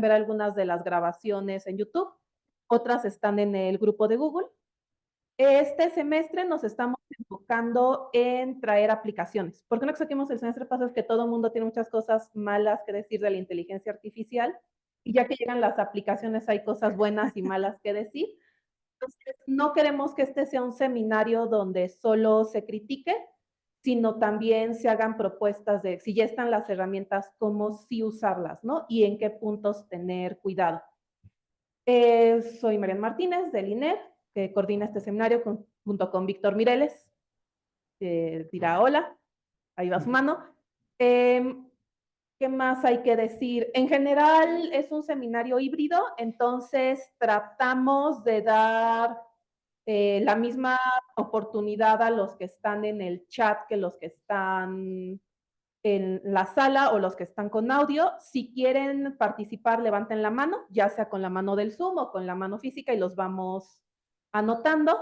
ver algunas de las grabaciones en YouTube, otras están en el grupo de Google. Este semestre nos estamos enfocando en traer aplicaciones, porque una cosa que vimos el semestre pasado es que todo el mundo tiene muchas cosas malas que decir de la inteligencia artificial, y ya que llegan las aplicaciones hay cosas buenas y malas que decir. Entonces, no queremos que este sea un seminario donde solo se critique, sino también se hagan propuestas de si ya están las herramientas, cómo sí usarlas, ¿no? Y en qué puntos tener cuidado. Soy Mariana Martínez, del INER, que coordina este seminario junto con Víctor Mireles, que dirá hola, ahí va su mano. ¿Qué más hay que decir? En general es un seminario híbrido, entonces tratamos de dar la misma oportunidad a los que están en el chat que los que están en la sala o los que están con audio. Si quieren participar, levanten la mano, ya sea con la mano del Zoom o con la mano física y los vamos anotando.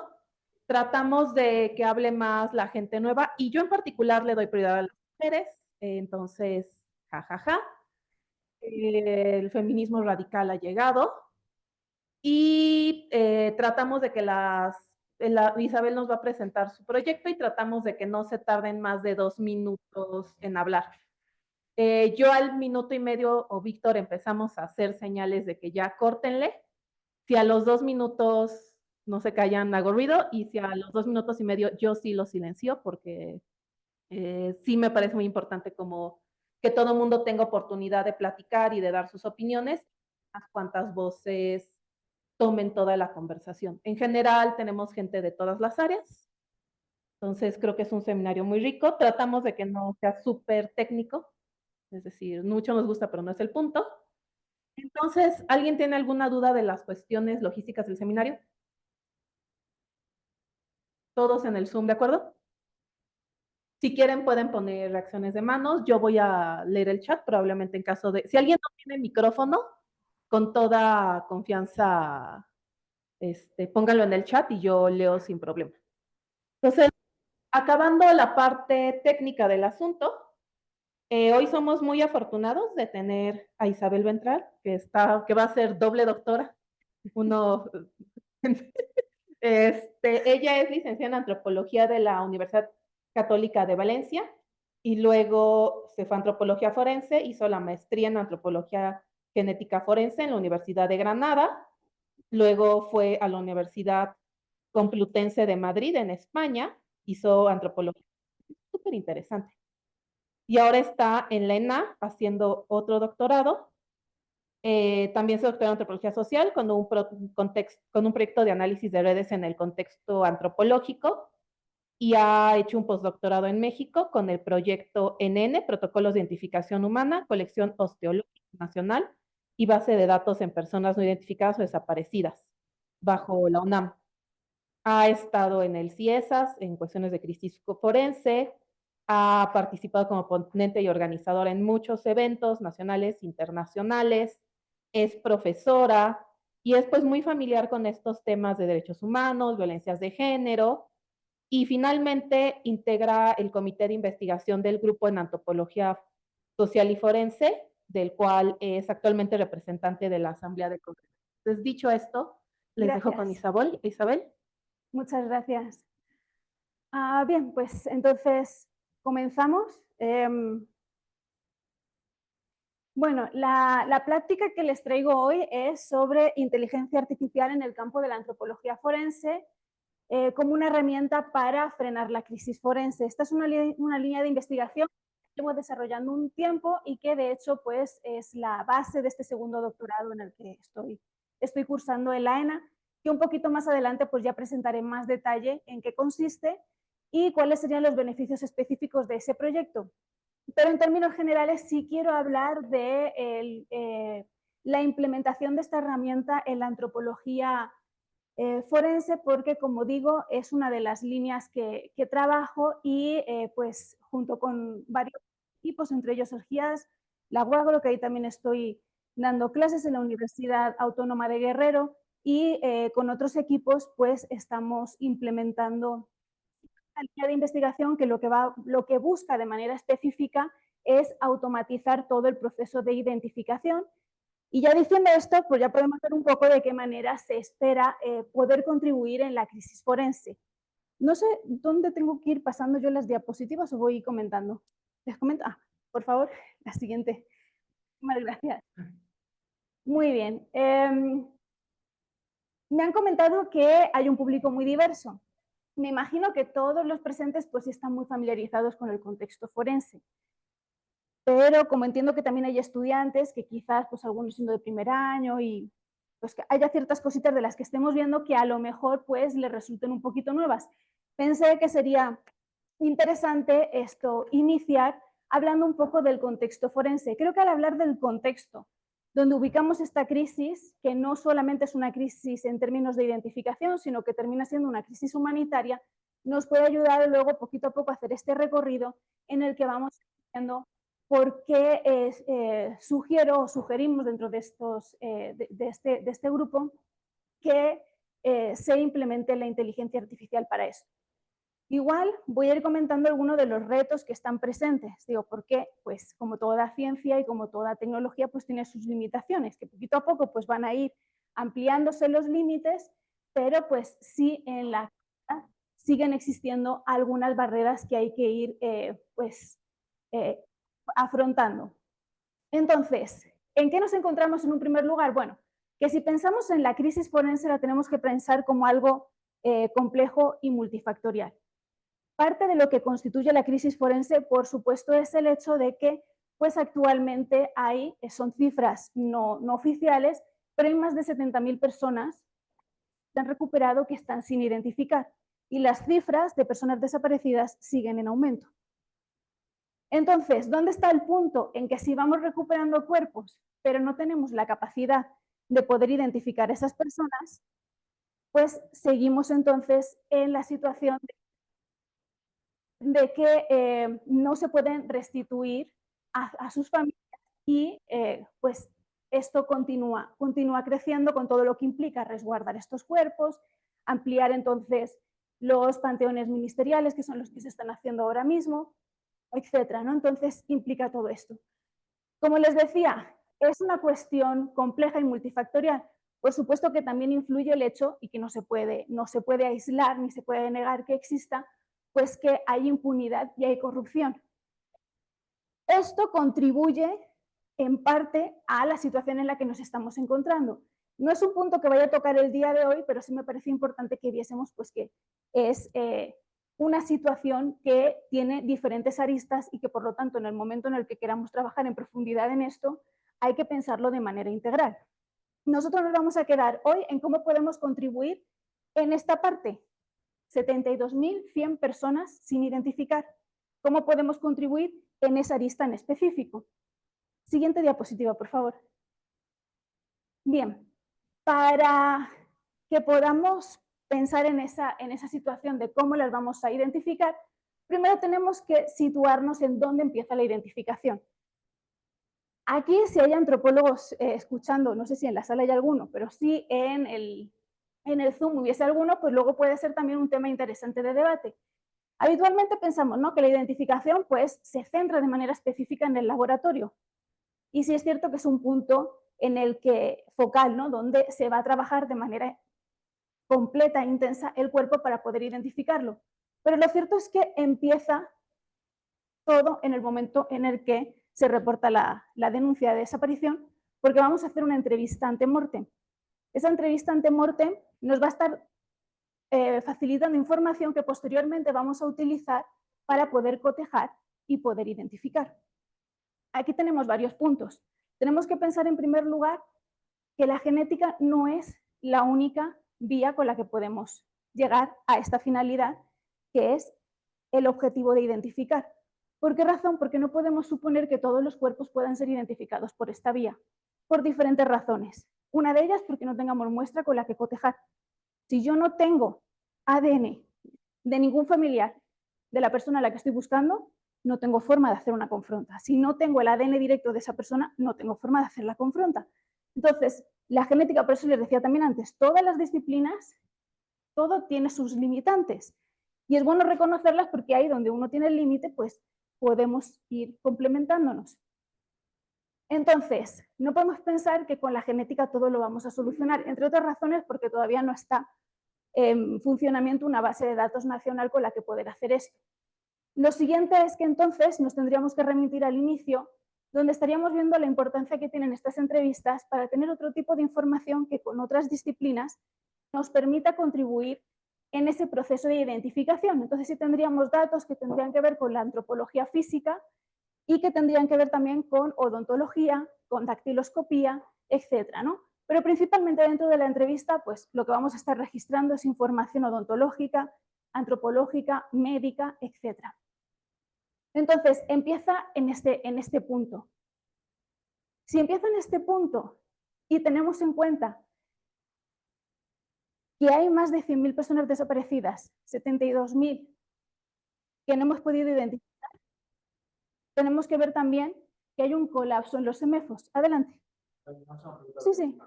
Tratamos de que hable más la gente nueva y yo en particular le doy prioridad a las mujeres, entonces, jajaja. El feminismo radical ha llegado y tratamos de que Isabel nos va a presentar su proyecto y tratamos de que no se tarden más de 2 minutos en hablar. Yo al minuto y medio o Víctor empezamos a hacer señales de que ya córtenle. Si a los 2 minutos no se callan, hago ruido, y si a los 2 minutos y medio yo sí lo silencio porque sí me parece muy importante como que todo el mundo tenga oportunidad de platicar y de dar sus opiniones, unas cuantas voces tomen toda la conversación. En general tenemos gente de todas las áreas, entonces creo que es un seminario muy rico. Tratamos de que no sea súper técnico, es decir, mucho nos gusta, pero no es el punto. Entonces, ¿alguien tiene alguna duda de las cuestiones logísticas del seminario? Todos en el Zoom, ¿de acuerdo? Si quieren, pueden poner reacciones de manos. Yo voy a leer el chat, probablemente en caso de... Si alguien no tiene micrófono, con toda confianza, pónganlo en el chat y yo leo sin problema. Entonces, acabando la parte técnica del asunto, hoy somos muy afortunados de tener a Isabel Ventral, que va a ser doble doctora. Uno, ella es licenciada en antropología de la Universidad Católica de Valencia y luego se fue a antropología forense, hizo la maestría en antropología genética forense en la Universidad de Granada, luego fue a la Universidad Complutense de Madrid en España, hizo antropología, súper interesante. Y ahora está en la ENA haciendo otro doctorado. También se doctoró en antropología social con un proyecto de análisis de redes en el contexto antropológico y ha hecho un postdoctorado en México con el proyecto NN, Protocolos de Identificación Humana, Colección Osteológica Nacional y Base de Datos en Personas No Identificadas o Desaparecidas, bajo la UNAM. Ha estado en el CIESAS en cuestiones de crisis forense, ha participado como ponente y organizadora en muchos eventos nacionales, internacionales, es profesora y es pues muy familiar con estos temas de derechos humanos, violencias de género y finalmente integra el comité de investigación del grupo en antropología social y forense, del cual es actualmente representante de la Asamblea de Congreso. Entonces, dicho esto, les dejo con Gracias. Isabel. Muchas gracias. Bien, pues entonces comenzamos. Bueno, la plática que les traigo hoy es sobre inteligencia artificial en el campo de la antropología forense como una herramienta para frenar la crisis forense. Esta es una línea de investigación que llevo desarrollando un tiempo y que de hecho pues, es la base de este segundo doctorado en el que estoy cursando en la ENA, que un poquito más adelante pues, ya presentaré en más detalle en qué consiste y cuáles serían los beneficios específicos de ese proyecto. Pero en términos generales sí quiero hablar de la implementación de esta herramienta en la antropología forense porque, como digo, es una de las líneas que trabajo y pues junto con varios equipos, entre ellos el GIAS, la UAGRO, que ahí también estoy dando clases en la Universidad Autónoma de Guerrero y con otros equipos pues estamos implementando una línea de investigación que lo que busca de manera específica es automatizar todo el proceso de identificación Y ya diciendo esto, pues ya podemos ver un poco de qué manera se espera poder contribuir en la crisis forense. No sé dónde tengo que ir pasando yo las diapositivas o voy comentando. ¿Les comento? Ah, por favor, la siguiente. Muchas gracias. Muy bien. Me han comentado que hay un público muy diverso. Me imagino que todos los presentes pues están muy familiarizados con el contexto forense. Pero como entiendo que también hay estudiantes que quizás, pues algunos siendo de primer año y pues que haya ciertas cositas de las que estemos viendo que a lo mejor pues les resulten un poquito nuevas. Pensé que sería interesante esto, iniciar hablando un poco del contexto forense. Creo que al hablar del contexto, donde ubicamos esta crisis, que no solamente es una crisis en términos de identificación, sino que termina siendo una crisis humanitaria, nos puede ayudar luego poquito a poco a hacer este recorrido en el que vamos viendo por qué sugiero o sugerimos dentro de, de este grupo que se implemente la inteligencia artificial para eso. Igual voy a ir comentando algunos de los retos que están presentes. Digo, ¿por qué? Pues como toda ciencia y como toda tecnología, pues tiene sus limitaciones, que poquito a poco pues van a ir ampliándose los límites, pero pues sí en la siguen existiendo algunas barreras que hay que ir afrontando. Entonces, ¿en qué nos encontramos en un primer lugar? Bueno, que si pensamos en la crisis forense la tenemos que pensar como algo complejo y multifactorial. Parte de lo que constituye la crisis forense, por supuesto, es el hecho de que pues actualmente hay, son cifras no oficiales, pero hay más de 70.000 personas que han recuperado que están sin identificar y las cifras de personas desaparecidas siguen en aumento. Entonces, ¿dónde está el punto en que si vamos recuperando cuerpos, pero no tenemos la capacidad de poder identificar a esas personas, pues seguimos entonces en la situación de que no se pueden restituir a sus familias y pues esto continúa creciendo con todo lo que implica resguardar estos cuerpos, ampliar entonces los panteones ministeriales, que son los que se están haciendo ahora mismo, etcétera, ¿no? Entonces implica todo esto. Como les decía, es una cuestión compleja y multifactorial. Por supuesto que también influye el hecho, y que no se puede aislar ni se puede negar que exista, pues que hay impunidad y hay corrupción. Esto contribuye en parte a la situación en la que nos estamos encontrando. No es un punto que vaya a tocar el día de hoy, pero sí me parece importante que viésemos pues, que es una situación que tiene diferentes aristas y que por lo tanto en el momento en el que queramos trabajar en profundidad en esto, hay que pensarlo de manera integral. Nosotros nos vamos a quedar hoy en cómo podemos contribuir en esta parte. 72.100 personas sin identificar. ¿Cómo podemos contribuir en esa arista en específico? Siguiente diapositiva, por favor. Bien, para que podamos pensar en esa situación de cómo las vamos a identificar, primero tenemos que situarnos en dónde empieza la identificación. Aquí, si hay antropólogos escuchando, no sé si en la sala hay alguno, pero sí en el Zoom hubiese alguno, pues luego puede ser también un tema interesante de debate. Habitualmente pensamos, ¿no?, que la identificación pues, se centra de manera específica en el laboratorio. Y sí es cierto que es un punto en el que focal, ¿no?, donde se va a trabajar de manera completa e intensa el cuerpo para poder identificarlo. Pero lo cierto es que empieza todo en el momento en el que se reporta la denuncia de desaparición, porque vamos a hacer una entrevista ante mortem. Esa entrevista ante mortem nos va a estar facilitando información que posteriormente vamos a utilizar para poder cotejar y poder identificar. Aquí tenemos varios puntos. Tenemos que pensar en primer lugar que la genética no es la única vía con la que podemos llegar a esta finalidad, que es el objetivo de identificar. ¿Por qué razón? Porque no podemos suponer que todos los cuerpos puedan ser identificados por esta vía, por diferentes razones. Una de ellas, porque no tengamos muestra con la que cotejar. Si yo no tengo ADN de ningún familiar de la persona a la que estoy buscando, no tengo forma de hacer una confronta. Si no tengo el ADN directo de esa persona, no tengo forma de hacer la confronta. Entonces, la genética, por eso les decía también antes, todas las disciplinas, todo tiene sus limitantes. Y es bueno reconocerlas porque ahí donde uno tiene el límite, pues podemos ir complementándonos. Entonces, no podemos pensar que con la genética todo lo vamos a solucionar, entre otras razones porque todavía no está en funcionamiento una base de datos nacional con la que poder hacer esto. Lo siguiente es que entonces nos tendríamos que remitir al inicio, donde estaríamos viendo la importancia que tienen estas entrevistas para tener otro tipo de información que con otras disciplinas nos permita contribuir en ese proceso de identificación. Entonces sí tendríamos datos que tendrían que ver con la antropología física y que tendrían que ver también con odontología, con dactiloscopía, etcétera, ¿no? Pero principalmente dentro de la entrevista, pues lo que vamos a estar registrando es información odontológica, antropológica, médica, etcétera. Entonces, empieza en este punto. Si empieza en este punto y tenemos en cuenta que hay más de 100.000 personas desaparecidas, 72.000 que no hemos podido identificar, tenemos que ver también que hay un colapso en los semefos. Adelante. Sí, sí.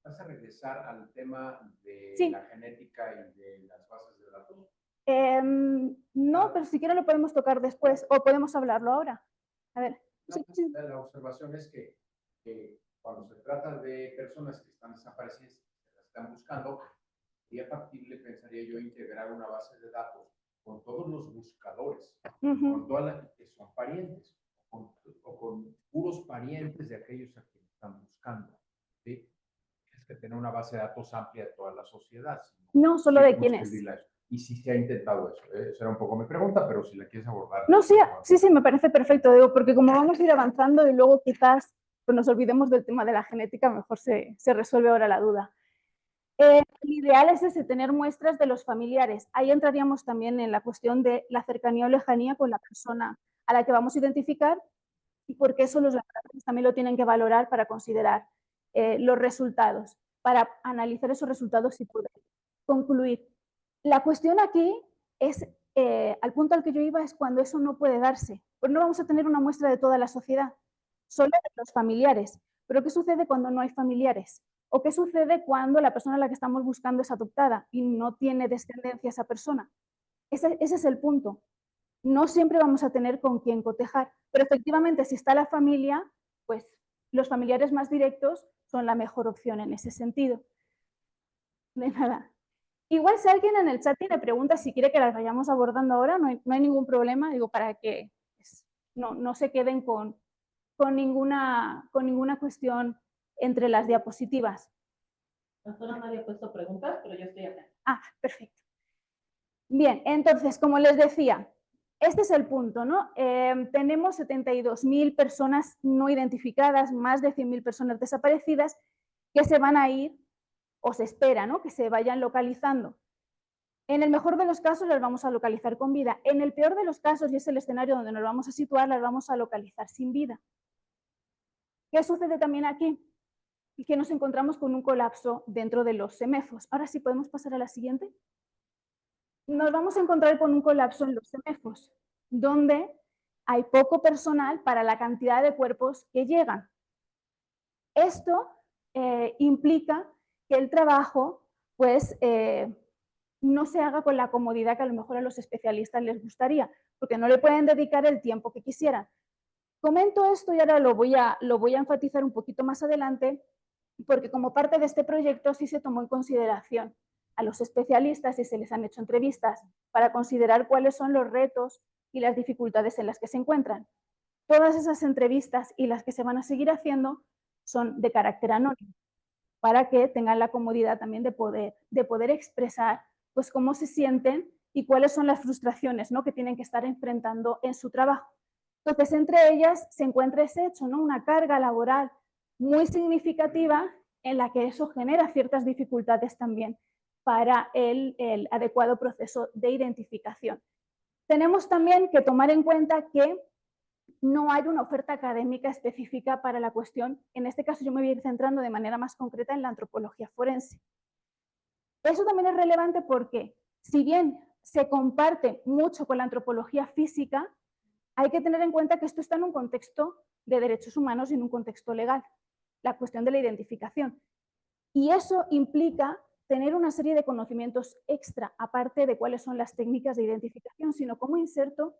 ¿Vas a regresar al tema de Sí. la genética y de las bases de datos? No, pero si quieres lo podemos tocar después o podemos hablarlo ahora. A ver. Sí, sí. La observación es que cuando se trata de personas que están desaparecidas, que las están buscando, sería factible, pensaría yo, integrar una base de datos con todos los buscadores, con todas las que son parientes, o con puros parientes de aquellos a quienes están buscando. ¿Sí? Es que tener una base de datos amplia de toda la sociedad. No, solo de quienes. Y si se ha intentado eso. Esa era un poco mi pregunta, pero si la quieres abordar. No, sí, me parece perfecto, digo, porque como vamos a ir avanzando y luego quizás pues nos olvidemos del tema de la genética, mejor se resuelve ahora la duda. El ideal es ese, tener muestras de los familiares. Ahí entraríamos también en la cuestión de la cercanía o lejanía con la persona a la que vamos a identificar y porque eso los laboratorios también lo tienen que valorar para considerar los resultados, para analizar esos resultados y poder concluir. La cuestión aquí es, al punto al que yo iba, es cuando eso no puede darse. Pues no vamos a tener una muestra de toda la sociedad, solo de los familiares. Pero ¿qué sucede cuando no hay familiares? ¿O qué sucede cuando la persona a la que estamos buscando es adoptada y no tiene descendencia esa persona? Ese es el punto. No siempre vamos a tener con quién cotejar, pero efectivamente si está la familia, pues los familiares más directos son la mejor opción en ese sentido. De nada. Igual si alguien en el chat tiene preguntas, si quiere que las vayamos abordando ahora, no hay ningún problema, digo, para que pues, no se queden con ninguna cuestión entre las diapositivas. Hasta ahora nadie ha puesto preguntas, pero yo estoy acá. Ah, perfecto. Bien, entonces, como les decía, este es el punto, ¿no? Tenemos 72.000 personas no identificadas, más de 100.000 personas desaparecidas que se van a ir, o se espera, ¿no? Que se vayan localizando. En el mejor de los casos las vamos a localizar con vida. En el peor de los casos, y es el escenario donde nos vamos a situar, las vamos a localizar sin vida. ¿Qué sucede también aquí? Y que nos encontramos con un colapso dentro de los semefos. Ahora sí podemos pasar a la siguiente. Nos vamos a encontrar con un colapso en los semefos, donde hay poco personal para la cantidad de cuerpos que llegan. Esto implica que el trabajo, pues, no se haga con la comodidad que a lo mejor a los especialistas les gustaría, porque no le pueden dedicar el tiempo que quisieran. Comento esto y ahora lo voy a enfatizar un poquito más adelante, porque como parte de este proyecto sí se tomó en consideración a los especialistas y se les han hecho entrevistas para considerar cuáles son los retos y las dificultades en las que se encuentran. Todas esas entrevistas y las que se van a seguir haciendo son de carácter anónimo, para que tengan la comodidad también de poder expresar pues, cómo se sienten y cuáles son las frustraciones, ¿no? Que tienen que estar enfrentando en su trabajo. Entonces, entre ellas se encuentra ese hecho, ¿no? Una carga laboral muy significativa en la que eso genera ciertas dificultades también para el adecuado proceso de identificación. Tenemos también que tomar en cuenta que no hay una oferta académica específica para la cuestión. En este caso yo me voy a ir centrando de manera más concreta en la antropología forense. Eso también es relevante porque, si bien se comparte mucho con la antropología física, hay que tener en cuenta que esto está en un contexto de derechos humanos y en un contexto legal, la cuestión de la identificación. Y eso implica tener una serie de conocimientos extra, aparte de cuáles son las técnicas de identificación, sino cómo inserto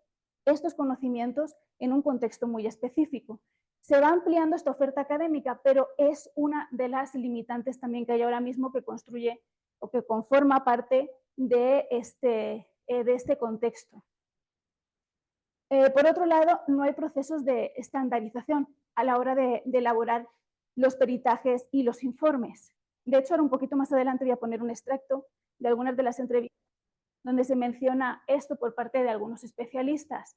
estos conocimientos en un contexto muy específico. Se va ampliando esta oferta académica, pero es una de las limitantes también que hay ahora mismo que construye o que conforma parte de este contexto. Por otro lado, no hay procesos de estandarización a la hora de elaborar los peritajes y los informes. De hecho, ahora un poquito más adelante voy a poner un extracto de algunas de las entrevistas donde se menciona esto por parte de algunos especialistas.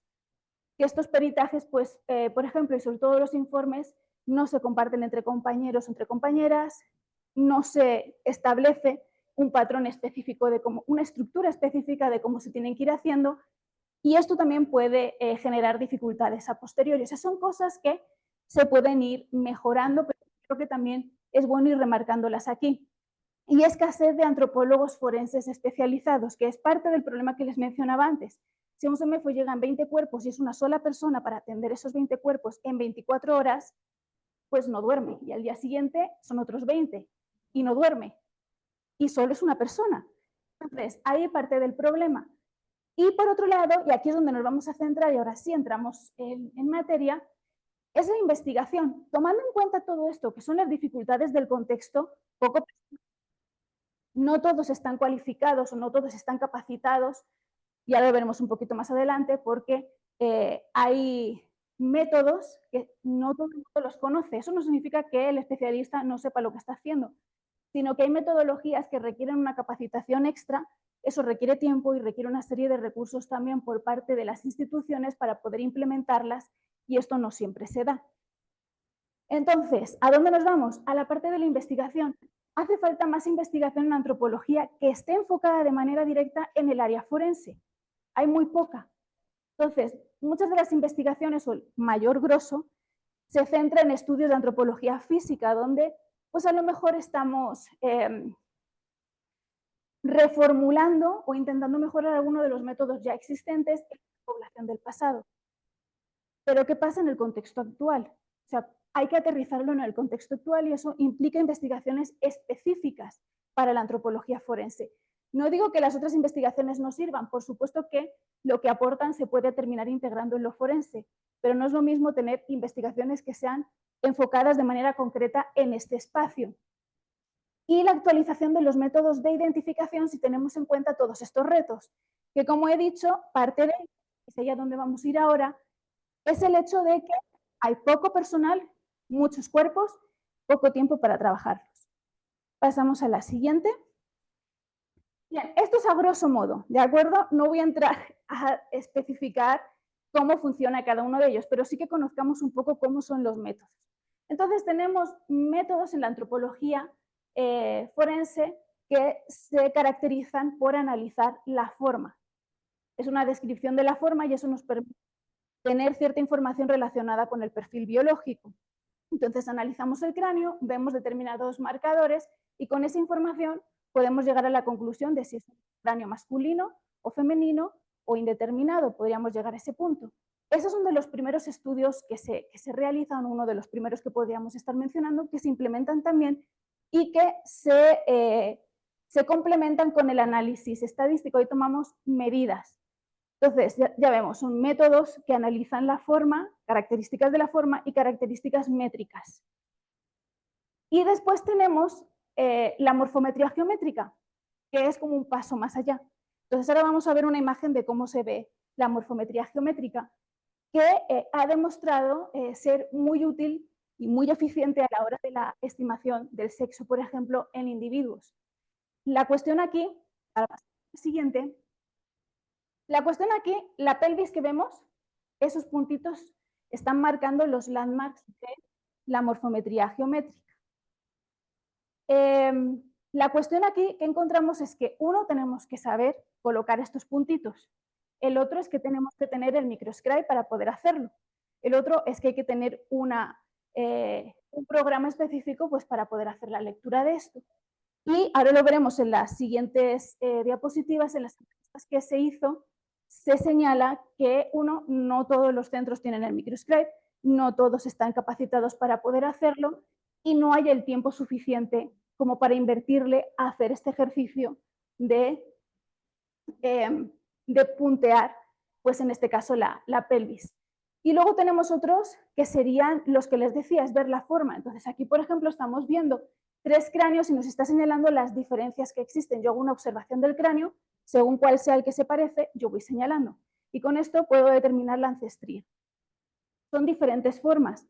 Que estos peritajes, pues, por ejemplo, y sobre todo los informes, no se comparten entre compañeros o entre compañeras, no se establece un patrón específico de cómo, una estructura específica de cómo se tienen que ir haciendo, y esto también puede generar dificultades a posteriori. O sea, son cosas que se pueden ir mejorando, pero creo que también es bueno ir remarcándolas aquí. Y escasez de antropólogos forenses especializados, que es parte del problema que les mencionaba antes. Si a un CEMEFO llegan 20 cuerpos y es una sola persona para atender esos 20 cuerpos en 24 horas, pues no duerme. Y al día siguiente son otros 20 y no duerme. Y solo es una persona. Entonces, ahí parte del problema. Y por otro lado, y aquí es donde nos vamos a centrar, y ahora sí entramos en materia, es la investigación. Tomando en cuenta todo esto, que son las dificultades del contexto, no todos están cualificados o no todos están capacitados, ya lo veremos un poquito más adelante, porque hay métodos que no todo el mundo los conoce. Eso no significa que el especialista no sepa lo que está haciendo, sino que hay metodologías que requieren una capacitación extra. Eso requiere tiempo y requiere una serie de recursos también por parte de las instituciones para poder implementarlas, y esto no siempre se da. Entonces, ¿a dónde nos vamos? A la parte de la investigación. Hace falta más investigación en antropología que esté enfocada de manera directa en el área forense. Hay muy poca. Entonces, muchas de las investigaciones, o el mayor grosso, se centra en estudios de antropología física, donde pues a lo mejor estamos reformulando o intentando mejorar alguno de los métodos ya existentes en la población del pasado. Pero ¿qué pasa en el contexto actual? O sea, hay que aterrizarlo en el contexto actual, y eso implica investigaciones específicas para la antropología forense. No digo que las otras investigaciones no sirvan, por supuesto que lo que aportan se puede terminar integrando en lo forense, pero no es lo mismo tener investigaciones que sean enfocadas de manera concreta en este espacio. Y la actualización de los métodos de identificación si tenemos en cuenta todos estos retos, que como he dicho, parte de, es ahí a donde vamos a ir ahora, es el hecho de que hay poco personal, muchos cuerpos, poco tiempo para trabajarlos. Pasamos a la siguiente. Bien, esto es a grosso modo, ¿de acuerdo? No voy a entrar a especificar cómo funciona cada uno de ellos, pero sí que conozcamos un poco cómo son los métodos. Entonces, tenemos métodos en la antropología forense que se caracterizan por analizar la forma. Es una descripción de la forma y eso nos permite tener cierta información relacionada con el perfil biológico. Entonces analizamos el cráneo, vemos determinados marcadores y con esa información podemos llegar a la conclusión de si es un cráneo masculino o femenino o indeterminado, podríamos llegar a ese punto. Esos son de los primeros estudios que se realizan, uno de los primeros que podríamos estar mencionando, que se implementan también y que se complementan con el análisis estadístico. Hoy tomamos medidas. Entonces, ya vemos, son métodos que analizan la forma, características de la forma y características métricas. Y después tenemos la morfometría geométrica, que es como un paso más allá. Entonces, ahora vamos a ver una imagen de cómo se ve la morfometría geométrica, que ha demostrado ser muy útil y muy eficiente a la hora de la estimación del sexo, por ejemplo, en individuos. La cuestión aquí, para pasar al siguiente, la cuestión aquí, la pelvis que vemos, esos puntitos están marcando los landmarks de la morfometría geométrica. La cuestión aquí que encontramos es que, uno, tenemos que saber colocar estos puntitos. El otro es que tenemos que tener el microscribe para poder hacerlo. El otro es que hay que tener un programa específico pues, para poder hacer la lectura de esto. Y ahora lo veremos en las siguientes diapositivas, en las que se hizo, se señala que, uno, no todos los centros tienen el microscribe, no todos están capacitados para poder hacerlo y no hay el tiempo suficiente como para invertirle a hacer este ejercicio de puntear pues en este caso la pelvis. Y luego tenemos otros que serían los que les decía, es ver la forma. Entonces aquí, por ejemplo, estamos viendo 3 cráneos y nos está señalando las diferencias que existen. Yo hago una observación del cráneo, según cuál sea el que se parece, yo voy señalando. Y con esto puedo determinar la ancestría. Son diferentes formas.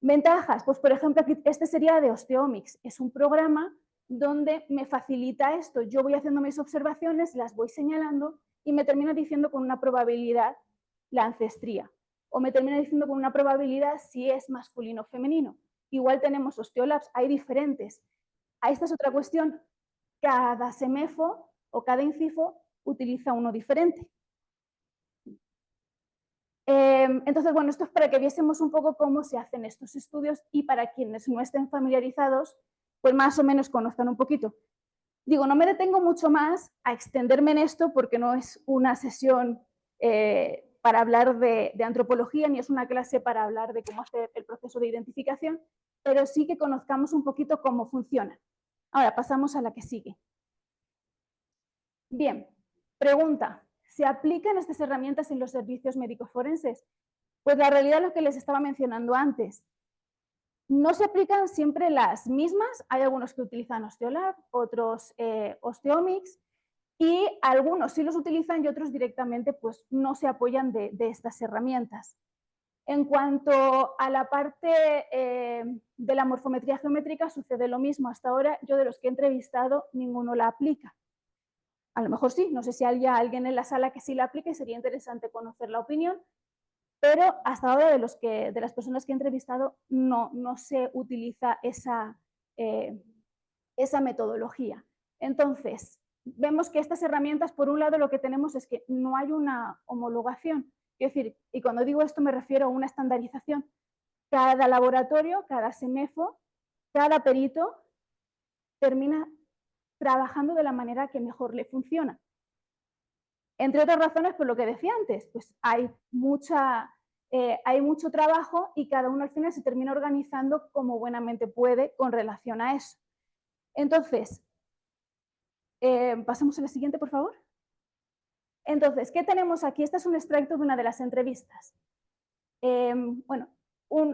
Ventajas, pues por ejemplo, aquí este sería de Osteomics. Es un programa donde me facilita esto. Yo voy haciendo mis observaciones, las voy señalando y me termina diciendo con una probabilidad la ancestría. O me termina diciendo con una probabilidad si es masculino o femenino. Igual tenemos Osteolabs, hay diferentes. Esta es otra cuestión. Cada semefo o cada incifo utiliza uno diferente. Entonces, bueno, esto es para que viésemos un poco cómo se hacen estos estudios y para quienes no estén familiarizados, pues más o menos conozcan un poquito. Digo, no me detengo mucho más a extenderme en esto porque no es una sesión para hablar de antropología ni es una clase para hablar de cómo hacer el proceso de identificación, pero sí que conozcamos un poquito cómo funciona. Ahora pasamos a la que sigue. Bien, pregunta. ¿Se aplican estas herramientas en los servicios médicos forenses? Pues la realidad es lo que les estaba mencionando antes. No se aplican siempre las mismas, hay algunos que utilizan Osteolab, otros Osteomics, y algunos sí los utilizan y otros directamente pues, no se apoyan de estas herramientas. En cuanto a la parte de la morfometría geométrica, sucede lo mismo. Hasta ahora, yo de los que he entrevistado, ninguno la aplica. A lo mejor sí, no sé si hay alguien en la sala que sí la aplique, sería interesante conocer la opinión, pero hasta ahora de las personas que he entrevistado no se utiliza esa metodología. Entonces, vemos que estas herramientas, por un lado, lo que tenemos es que no hay una homologación. Es decir, y cuando digo esto me refiero a una estandarización. Cada laboratorio, cada semefo, cada perito termina trabajando de la manera que mejor le funciona. Entre otras razones, por lo que decía antes, pues hay mucho trabajo y cada uno al final se termina organizando como buenamente puede con relación a eso. Entonces, pasamos a la siguiente, por favor. Entonces, ¿qué tenemos aquí? Este es un extracto de una de las entrevistas. Bueno,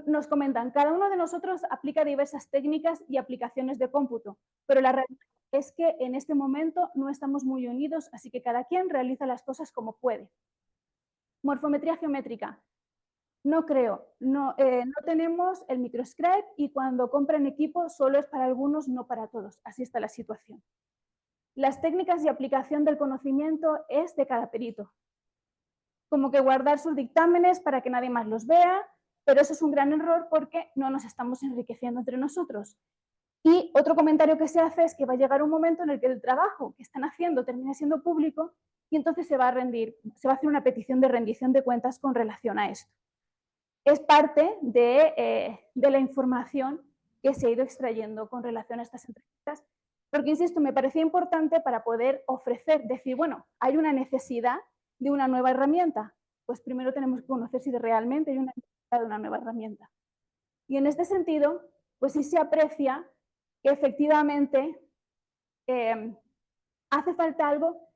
nos comentan, cada uno de nosotros aplica diversas técnicas y aplicaciones de cómputo, pero la realidad es que en este momento no estamos muy unidos, así que cada quien realiza las cosas como puede. Morfometría geométrica. No creo, no tenemos el microscribe y cuando compran equipo solo es para algunos, no para todos. Así está la situación. Las técnicas y aplicación del conocimiento es de cada perito. Como que guardar sus dictámenes para que nadie más los vea, pero eso es un gran error porque no nos estamos enriqueciendo entre nosotros. Y otro comentario que se hace es que va a llegar un momento en el que el trabajo que están haciendo termine siendo público y entonces se va a hacer una petición de rendición de cuentas con relación a esto. Es parte de la información que se ha ido extrayendo con relación a estas entrevistas, porque, insisto, me parecía importante para poder decir, bueno, hay una necesidad de una nueva herramienta, pues primero tenemos que conocer si realmente hay una necesidad de una nueva herramienta. Y en este sentido, pues sí se aprecia que efectivamente hace falta algo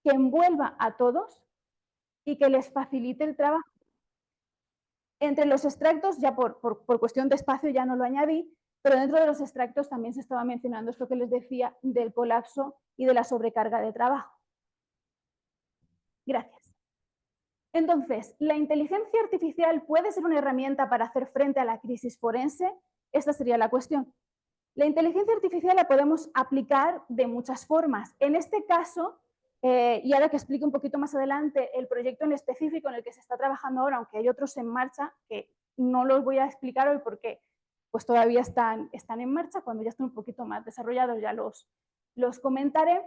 que envuelva a todos y que les facilite el trabajo. Entre los extractos, ya por cuestión de espacio ya no lo añadí, pero dentro de los extractos también se estaba mencionando esto que les decía del colapso y de la sobrecarga de trabajo. Gracias. Entonces, ¿la inteligencia artificial puede ser una herramienta para hacer frente a la crisis forense? Esta sería la cuestión. La inteligencia artificial la podemos aplicar de muchas formas. En este caso, y ahora que explique un poquito más adelante el proyecto en específico en el que se está trabajando ahora, aunque hay otros en marcha, que no los voy a explicar hoy porque pues todavía están en marcha, cuando ya estén un poquito más desarrollados ya los comentaré.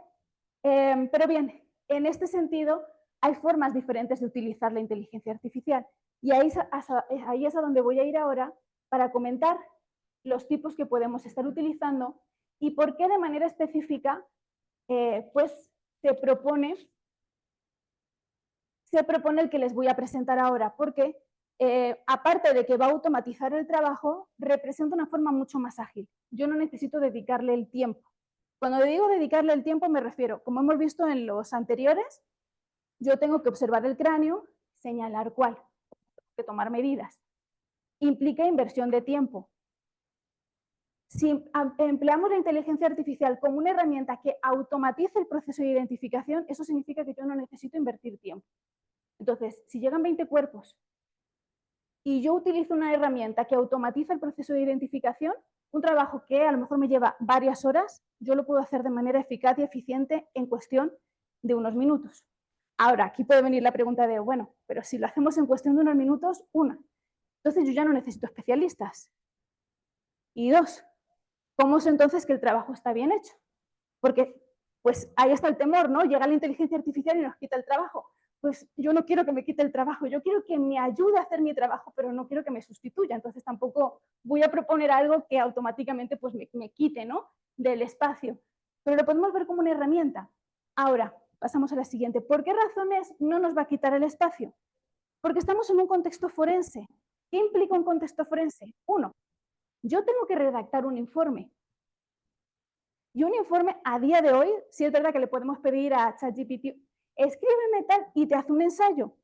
Pero bien, en este sentido hay formas diferentes de utilizar la inteligencia artificial y ahí es a donde voy a ir ahora para comentar los tipos que podemos estar utilizando y por qué de manera específica pues se propone el que les voy a presentar ahora, porque aparte de que va a automatizar el trabajo, representa una forma mucho más ágil. Yo no necesito dedicarle el tiempo. Cuando digo dedicarle el tiempo me refiero, como hemos visto en los anteriores, Yo tengo que observar el cráneo, señalar cuál, que tomar medidas. Implica inversión de tiempo. Si empleamos la inteligencia artificial como una herramienta que automatice el proceso de identificación, eso significa que yo no necesito invertir tiempo. Entonces, si llegan 20 cuerpos y yo utilizo una herramienta que automatiza el proceso de identificación, un trabajo que a lo mejor me lleva varias horas, yo lo puedo hacer de manera eficaz y eficiente en cuestión de unos minutos. Ahora, aquí puede venir la pregunta de, bueno, pero si lo hacemos en cuestión de unos minutos, entonces yo ya no necesito especialistas. Y dos, ¿cómo sé entonces que el trabajo está bien hecho? Porque, pues ahí está el temor, ¿no? Llega la inteligencia artificial y nos quita el trabajo. Pues yo no quiero que me quite el trabajo, yo quiero que me ayude a hacer mi trabajo, pero no quiero que me sustituya. Entonces tampoco voy a proponer algo que automáticamente pues me quite, ¿no? Del espacio. Pero lo podemos ver como una herramienta. Ahora, pasamos a la siguiente. ¿Por qué razones no nos va a quitar el espacio? Porque estamos en un contexto forense. ¿Qué implica un contexto forense? Uno, yo tengo que redactar un informe. Y un informe a día de hoy, sí es verdad que le podemos pedir a ChatGPT, escríbeme tal y te hace un ensayo,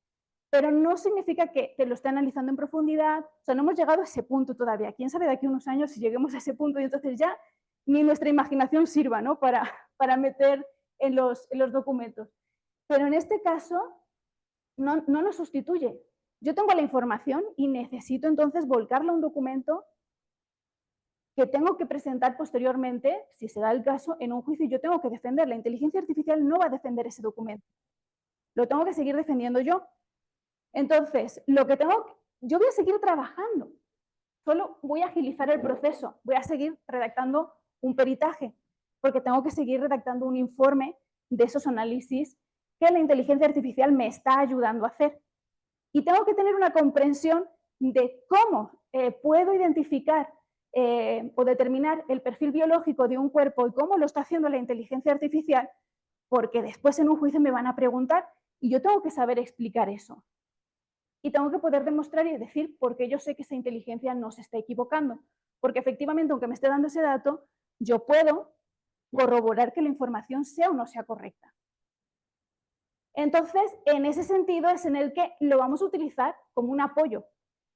pero no significa que te lo esté analizando en profundidad. O sea, no hemos llegado a ese punto todavía. ¿Quién sabe de aquí a unos años si lleguemos a ese punto y entonces ya ni nuestra imaginación sirva, ¿no? para meter en los documentos? Pero en este caso no nos sustituye. Yo tengo la información y necesito entonces volcarla a un documento que tengo que presentar posteriormente, si se da el caso, en un juicio y yo tengo que defender. La inteligencia artificial no va a defender ese documento. Lo tengo que seguir defendiendo yo. Entonces, yo voy a seguir trabajando. Solo voy a agilizar el proceso. Voy a seguir redactando un peritaje, porque tengo que seguir redactando un informe de esos análisis que la inteligencia artificial me está ayudando a hacer. Y tengo que tener una comprensión de cómo puedo identificar o determinar el perfil biológico de un cuerpo y cómo lo está haciendo la inteligencia artificial, porque después en un juicio me van a preguntar y yo tengo que saber explicar eso. Y tengo que poder demostrar y decir por qué yo sé que esa inteligencia no se está equivocando. Porque efectivamente, aunque me esté dando ese dato, yo puedo corroborar que la información sea o no sea correcta. Entonces, en ese sentido es en el que lo vamos a utilizar como un apoyo,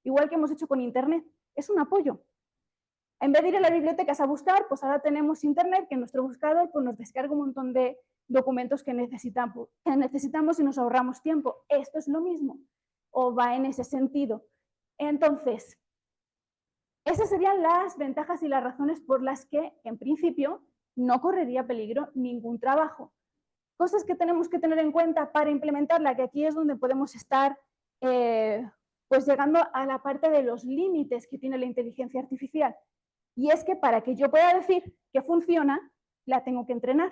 igual que hemos hecho con Internet, es un apoyo. En vez de ir a las bibliotecas a buscar, pues ahora tenemos Internet, que en nuestro buscador pues nos descarga un montón de documentos que necesitamos y nos ahorramos tiempo. Esto es lo mismo, o va en ese sentido. Entonces, esas serían las ventajas y las razones por las que, en principio, no correría peligro ningún trabajo. Cosas que tenemos que tener en cuenta para implementarla, que aquí es donde podemos estar pues llegando a la parte de los límites que tiene la inteligencia artificial. Y es que para que yo pueda decir que funciona, la tengo que entrenar.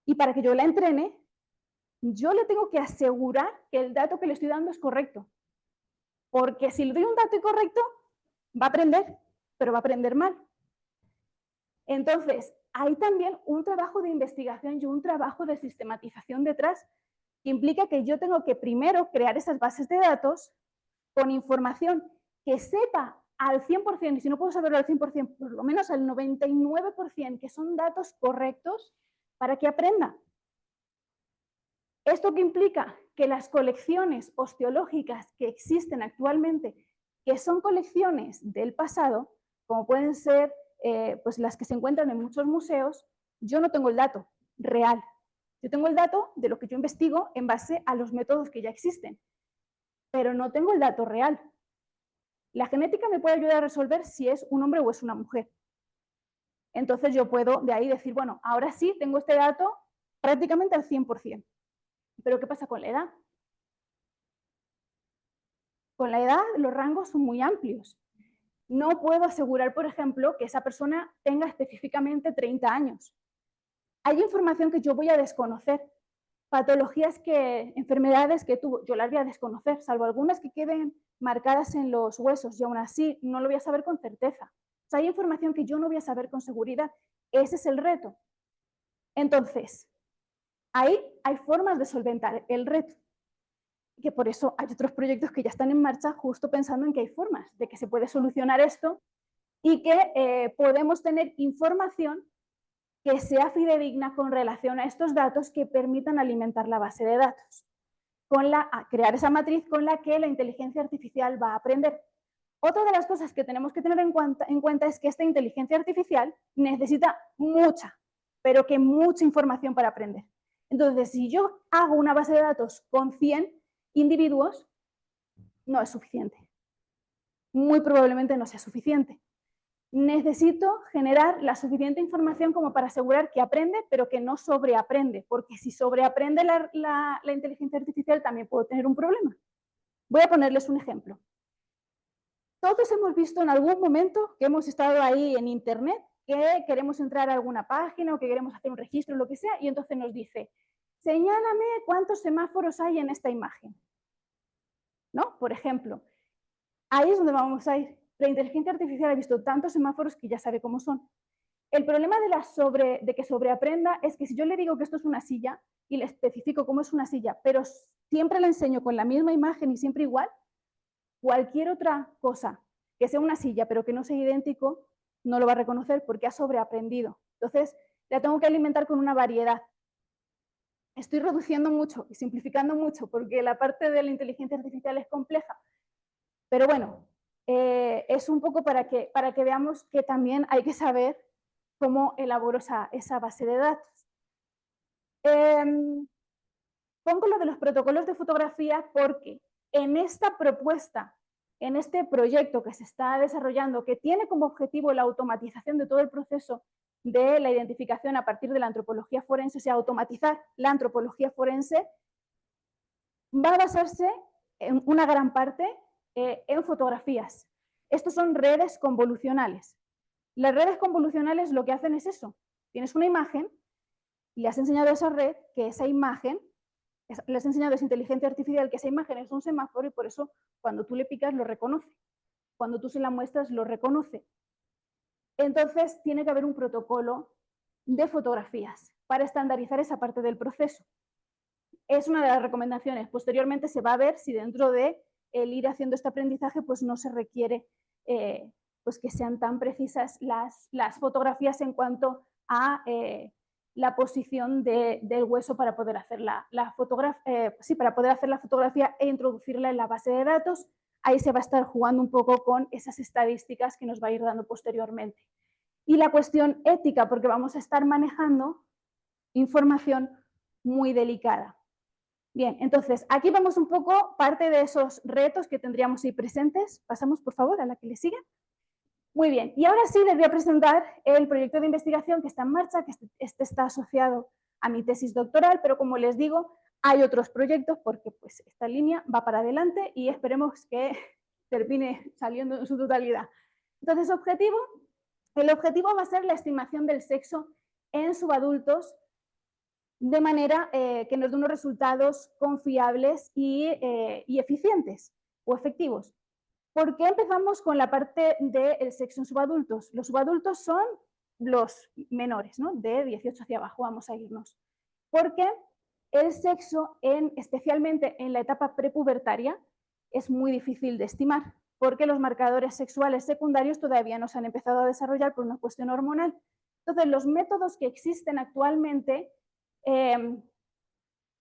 Y para que yo la entrene, yo le tengo que asegurar que el dato que le estoy dando es correcto. Porque si le doy un dato incorrecto, va a aprender, pero va a aprender mal. Entonces, hay también un trabajo de investigación y un trabajo de sistematización detrás que implica que yo tengo que primero crear esas bases de datos con información que sepa al 100%, y si no puedo saberlo al 100%, por lo menos al 99%, que son datos correctos para que aprenda. ¿Esto qué implica? Que las colecciones osteológicas que existen actualmente, que son colecciones del pasado, como pueden ser pues las que se encuentran en muchos museos, yo no tengo el dato real. Yo tengo el dato de lo que yo investigo en base a los métodos que ya existen, pero no tengo el dato real. La genética me puede ayudar a resolver si es un hombre o es una mujer. Entonces yo puedo de ahí decir, bueno, ahora sí tengo este dato prácticamente al 100%. ¿Pero qué pasa con la edad? Con la edad los rangos son muy amplios. No puedo asegurar, por ejemplo, que esa persona tenga específicamente 30 años. Hay información que yo voy a desconocer. Patologías enfermedades que tuvo, yo las voy a desconocer, salvo algunas que queden marcadas en los huesos, y aún así no lo voy a saber con certeza. O sea, hay información que yo no voy a saber con seguridad. Ese es el reto. Entonces, ahí hay formas de solventar el reto. Que por eso hay otros proyectos que ya están en marcha justo pensando en que hay formas de que se puede solucionar esto y que podemos tener información que sea fidedigna con relación a estos datos que permitan alimentar la base de datos. a crear esa matriz con la que la inteligencia artificial va a aprender. Otra de las cosas que tenemos que tener en cuenta es que esta inteligencia artificial necesita mucha, pero que mucha información para aprender. Entonces, si yo hago una base de datos con 100 individuos, no es suficiente. Muy probablemente no sea suficiente. Necesito generar la suficiente información como para asegurar que aprende, pero que no sobreaprende, porque si sobreaprende la inteligencia artificial también puedo tener un problema. Voy a ponerles un ejemplo. Todos hemos visto en algún momento que hemos estado ahí en internet, que queremos entrar a alguna página o que queremos hacer un registro, lo que sea, y entonces nos dice, señálame cuántos semáforos hay en esta imagen. ¿No? Por ejemplo, ahí es donde vamos a ir. La inteligencia artificial ha visto tantos semáforos que ya sabe cómo son. El problema de que sobreaprenda es que si yo le digo que esto es una silla y le especifico cómo es una silla, pero siempre le enseño con la misma imagen y siempre igual, cualquier otra cosa que sea una silla pero que no sea idéntico, no lo va a reconocer porque ha sobreaprendido. Entonces, la tengo que alimentar con una variedad. Estoy reduciendo mucho y simplificando mucho porque la parte de la inteligencia artificial es compleja, pero bueno, es un poco para que veamos que también hay que saber cómo elaboro esa base de datos. Pongo lo de los protocolos de fotografía porque en esta propuesta, en este proyecto que se está desarrollando, que tiene como objetivo la automatización de todo el proceso de la identificación a partir de la antropología forense, o sea, automatizar la antropología forense, va a basarse en una gran parte en fotografías. Estos son redes convolucionales. Las redes convolucionales lo que hacen es eso. Tienes una imagen y le has enseñado a esa red que esa imagen, le has enseñado a esa inteligencia artificial que esa imagen es un semáforo y por eso cuando tú le picas lo reconoce. Cuando tú se la muestras lo reconoce. Entonces tiene que haber un protocolo de fotografías para estandarizar esa parte del proceso. Es una de las recomendaciones. Posteriormente se va a ver si dentro de el ir haciendo este aprendizaje pues no se requiere pues que sean tan precisas las fotografías en cuanto a la posición del hueso para poder hacer para poder hacer la fotografía e introducirla en la base de datos. Ahí se va a estar jugando un poco con esas estadísticas que nos va a ir dando posteriormente. Y la cuestión ética, porque vamos a estar manejando información muy delicada. Bien, entonces aquí vemos un poco parte de esos retos que tendríamos ahí presentes. Pasamos, por favor, a la que le sigue. Muy bien, y ahora sí les voy a presentar el proyecto de investigación que está en marcha, que este está asociado a mi tesis doctoral, pero como les digo, hay otros proyectos porque pues, esta línea va para adelante y esperemos que termine saliendo en su totalidad. Entonces, el objetivo va a ser la estimación del sexo en subadultos de manera que nos dé unos resultados confiables y eficientes o efectivos. ¿Por qué empezamos con la parte del sexo en subadultos? Los subadultos son los menores, ¿no? De 18 hacia abajo vamos a irnos. Porque el sexo, especialmente en la etapa prepubertaria, es muy difícil de estimar, porque los marcadores sexuales secundarios todavía no se han empezado a desarrollar por una cuestión hormonal. Entonces, los métodos que existen actualmente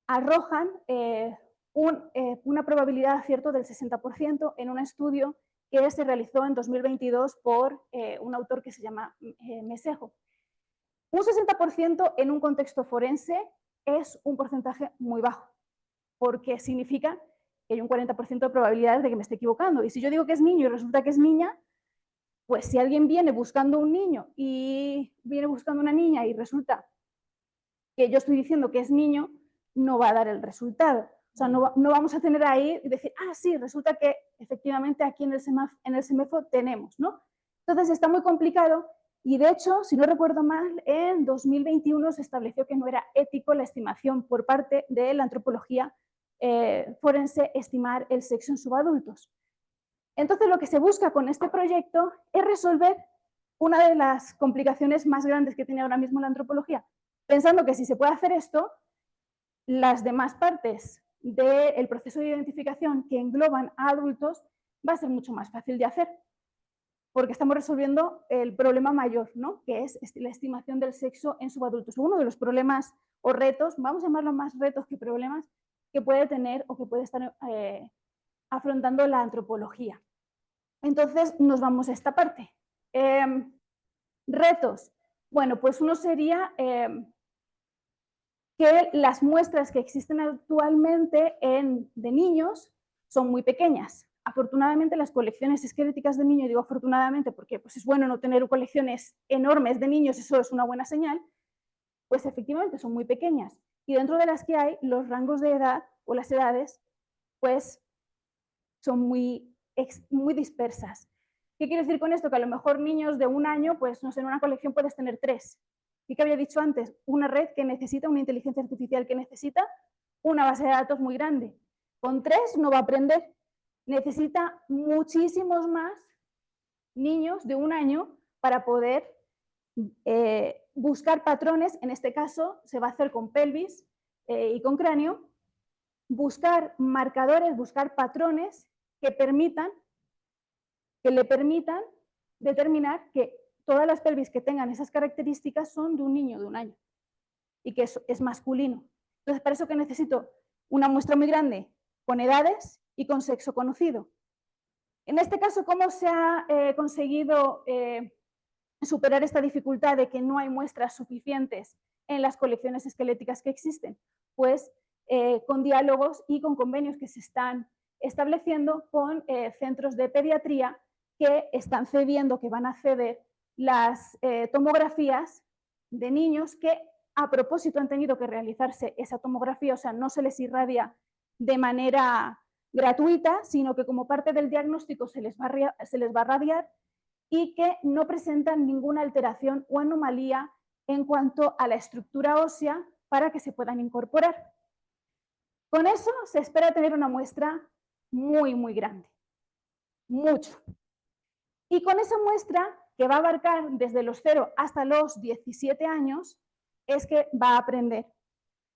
arrojan una probabilidad de acierto del 60% en un estudio que se realizó en 2022 por un autor que se llama Mesejo. Un 60% en un contexto forense es un porcentaje muy bajo, porque significa que hay un 40% de probabilidades de que me esté equivocando. Y si yo digo que es niño y resulta que es niña, pues si alguien viene buscando un niño y viene buscando una niña y resulta que yo estoy diciendo que es niño, no va a dar el resultado. O sea, no vamos a tener ahí y decir, ah, sí, resulta que efectivamente aquí en el semáforo tenemos, ¿no? Entonces está muy complicado y de hecho, si no recuerdo mal, en 2021 se estableció que no era ético la estimación por parte de la antropología forense estimar el sexo en subadultos. Entonces lo que se busca con este proyecto es resolver una de las complicaciones más grandes que tiene ahora mismo la antropología, pensando que si se puede hacer esto, las demás partes del proceso de identificación que engloban a adultos va a ser mucho más fácil de hacer, porque estamos resolviendo el problema mayor, ¿no? Que es la estimación del sexo en subadultos. Uno de los problemas o retos, vamos a llamarlo más retos que problemas, que puede tener o que puede estar afrontando la antropología. Entonces nos vamos a esta parte. Retos. Bueno, pues uno sería que las muestras que existen actualmente de niños son muy pequeñas. Afortunadamente las colecciones esqueléticas de niños, digo afortunadamente porque pues es bueno no tener colecciones enormes de niños, eso es una buena señal, pues efectivamente son muy pequeñas. Y dentro de las que hay, los rangos de edad o las edades, pues son muy dispersas. ¿Qué quiere decir con esto? Que a lo mejor niños de 1 año, pues no sé, en una colección puedes tener 3. ¿Y qué había dicho antes? Una red que necesita, una inteligencia artificial que necesita una base de datos muy grande. Con 3 no va a aprender. Necesita muchísimos más niños de 1 año para poder buscar patrones. En este caso se va a hacer con pelvis y con cráneo. Buscar marcadores, buscar patrones que le permitan determinar que todas las pelvis que tengan esas características son de un niño de 1 año y que es masculino. Entonces, para eso que necesito una muestra muy grande con edades y con sexo conocido. En este caso, ¿cómo se ha conseguido superar esta dificultad de que no hay muestras suficientes en las colecciones esqueléticas que existen? Pues con diálogos y con convenios que se están estableciendo con centros de pediatría que están cediendo, que van a ceder las tomografías de niños que a propósito han tenido que realizarse esa tomografía, o sea, no se les irradia de manera gratuita, sino que como parte del diagnóstico se les va a radiar y que no presentan ninguna alteración o anomalía en cuanto a la estructura ósea para que se puedan incorporar. Con eso se espera tener una muestra muy, muy grande, mucho. Y con esa muestra, que va a abarcar desde los 0 hasta los 17 años, es que va a aprender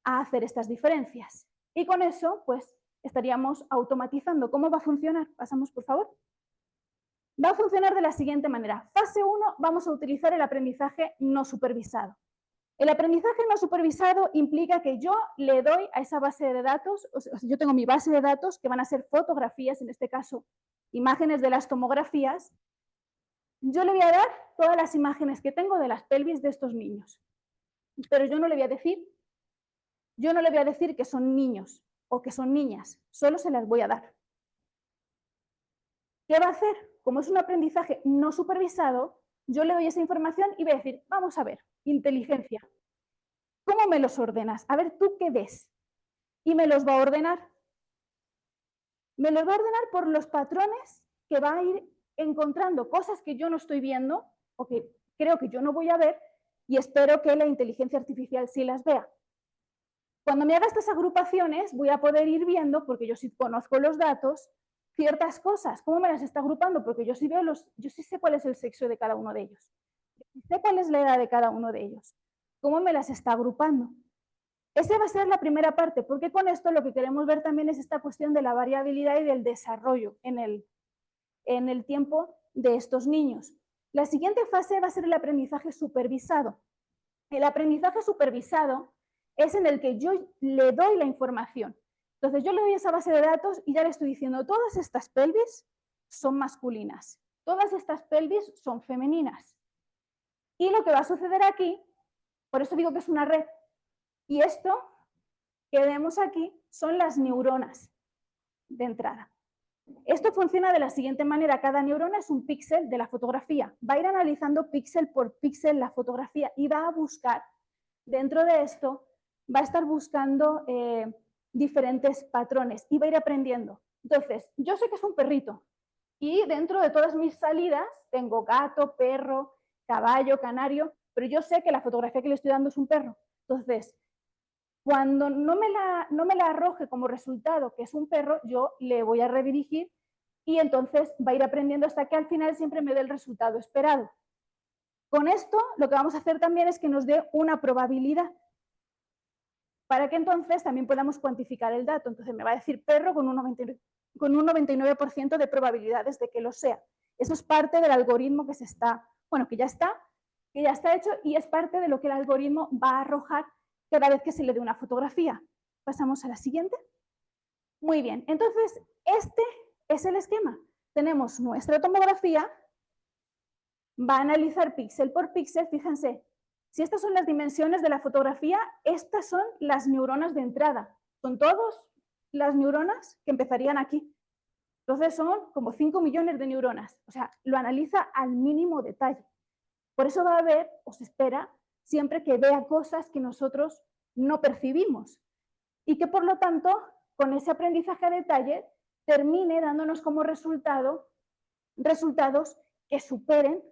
a hacer estas diferencias. Y con eso, pues, estaríamos automatizando. ¿Cómo va a funcionar? Pasamos, por favor. Va a funcionar de la siguiente manera. Fase 1, vamos a utilizar el aprendizaje no supervisado. El aprendizaje no supervisado implica que yo le doy a esa base de datos, o sea, yo tengo mi base de datos que van a ser fotografías, en este caso, imágenes de las tomografías. Yo le voy a dar todas las imágenes que tengo de las pelvis de estos niños, pero yo no le voy a decir que son niños o que son niñas, solo se las voy a dar. ¿Qué va a hacer? Como es un aprendizaje no supervisado, yo le doy esa información y voy a decir, vamos a ver, inteligencia, ¿cómo me los ordenas? A ver, ¿tú qué ves? Y me los va a ordenar. Me los va a ordenar por los patrones que va a ir encontrando, cosas que yo no estoy viendo o que creo que yo no voy a ver y espero que la inteligencia artificial sí las vea. Cuando me haga estas agrupaciones voy a poder ir viendo, porque yo sí conozco los datos, ciertas cosas. ¿Cómo me las está agrupando? Porque yo sí sé cuál es el sexo de cada uno de ellos. Sé cuál es la edad de cada uno de ellos. ¿Cómo me las está agrupando? Esa va a ser la primera parte, porque con esto lo que queremos ver también es esta cuestión de la variabilidad y del desarrollo en el tiempo de estos niños. La siguiente fase va a ser el aprendizaje supervisado. El aprendizaje supervisado es en el que yo le doy la información. Entonces yo le doy esa base de datos y ya le estoy diciendo, todas estas pelvis son masculinas, todas estas pelvis son femeninas. Y lo que va a suceder aquí, por eso digo que es una red, y esto que vemos aquí son las neuronas de entrada. Esto funciona de la siguiente manera, cada neurona es un píxel de la fotografía, va a ir analizando píxel por píxel la fotografía y va a buscar, dentro de esto, va a estar buscando diferentes patrones y va a ir aprendiendo. Entonces, yo sé que es un perrito y dentro de todas mis salidas tengo gato, perro, caballo, canario, pero yo sé que la fotografía que le estoy dando es un perro. Entonces, cuando no me la arroje como resultado que es un perro, yo le voy a redirigir y entonces va a ir aprendiendo hasta que al final siempre me dé el resultado esperado. Con esto lo que vamos a hacer también es que nos dé una probabilidad para que entonces también podamos cuantificar el dato. Entonces me va a decir perro con un 99% de probabilidades de que lo sea. Eso es parte del algoritmo que ya está hecho y es parte de lo que el algoritmo va a arrojar cada vez que se le dé una fotografía. Pasamos a la siguiente. Muy bien, entonces este es el esquema. Tenemos nuestra tomografía, va a analizar píxel por píxel, fíjense, si estas son las dimensiones de la fotografía, estas son las neuronas de entrada, son todas las neuronas que empezarían aquí. Entonces son como 5 millones de neuronas, o sea, lo analiza al mínimo detalle. Por eso va a ver, o se espera, siempre que vea cosas que nosotros no percibimos y que por lo tanto, con ese aprendizaje a detalle, termine dándonos como resultado resultados que superen,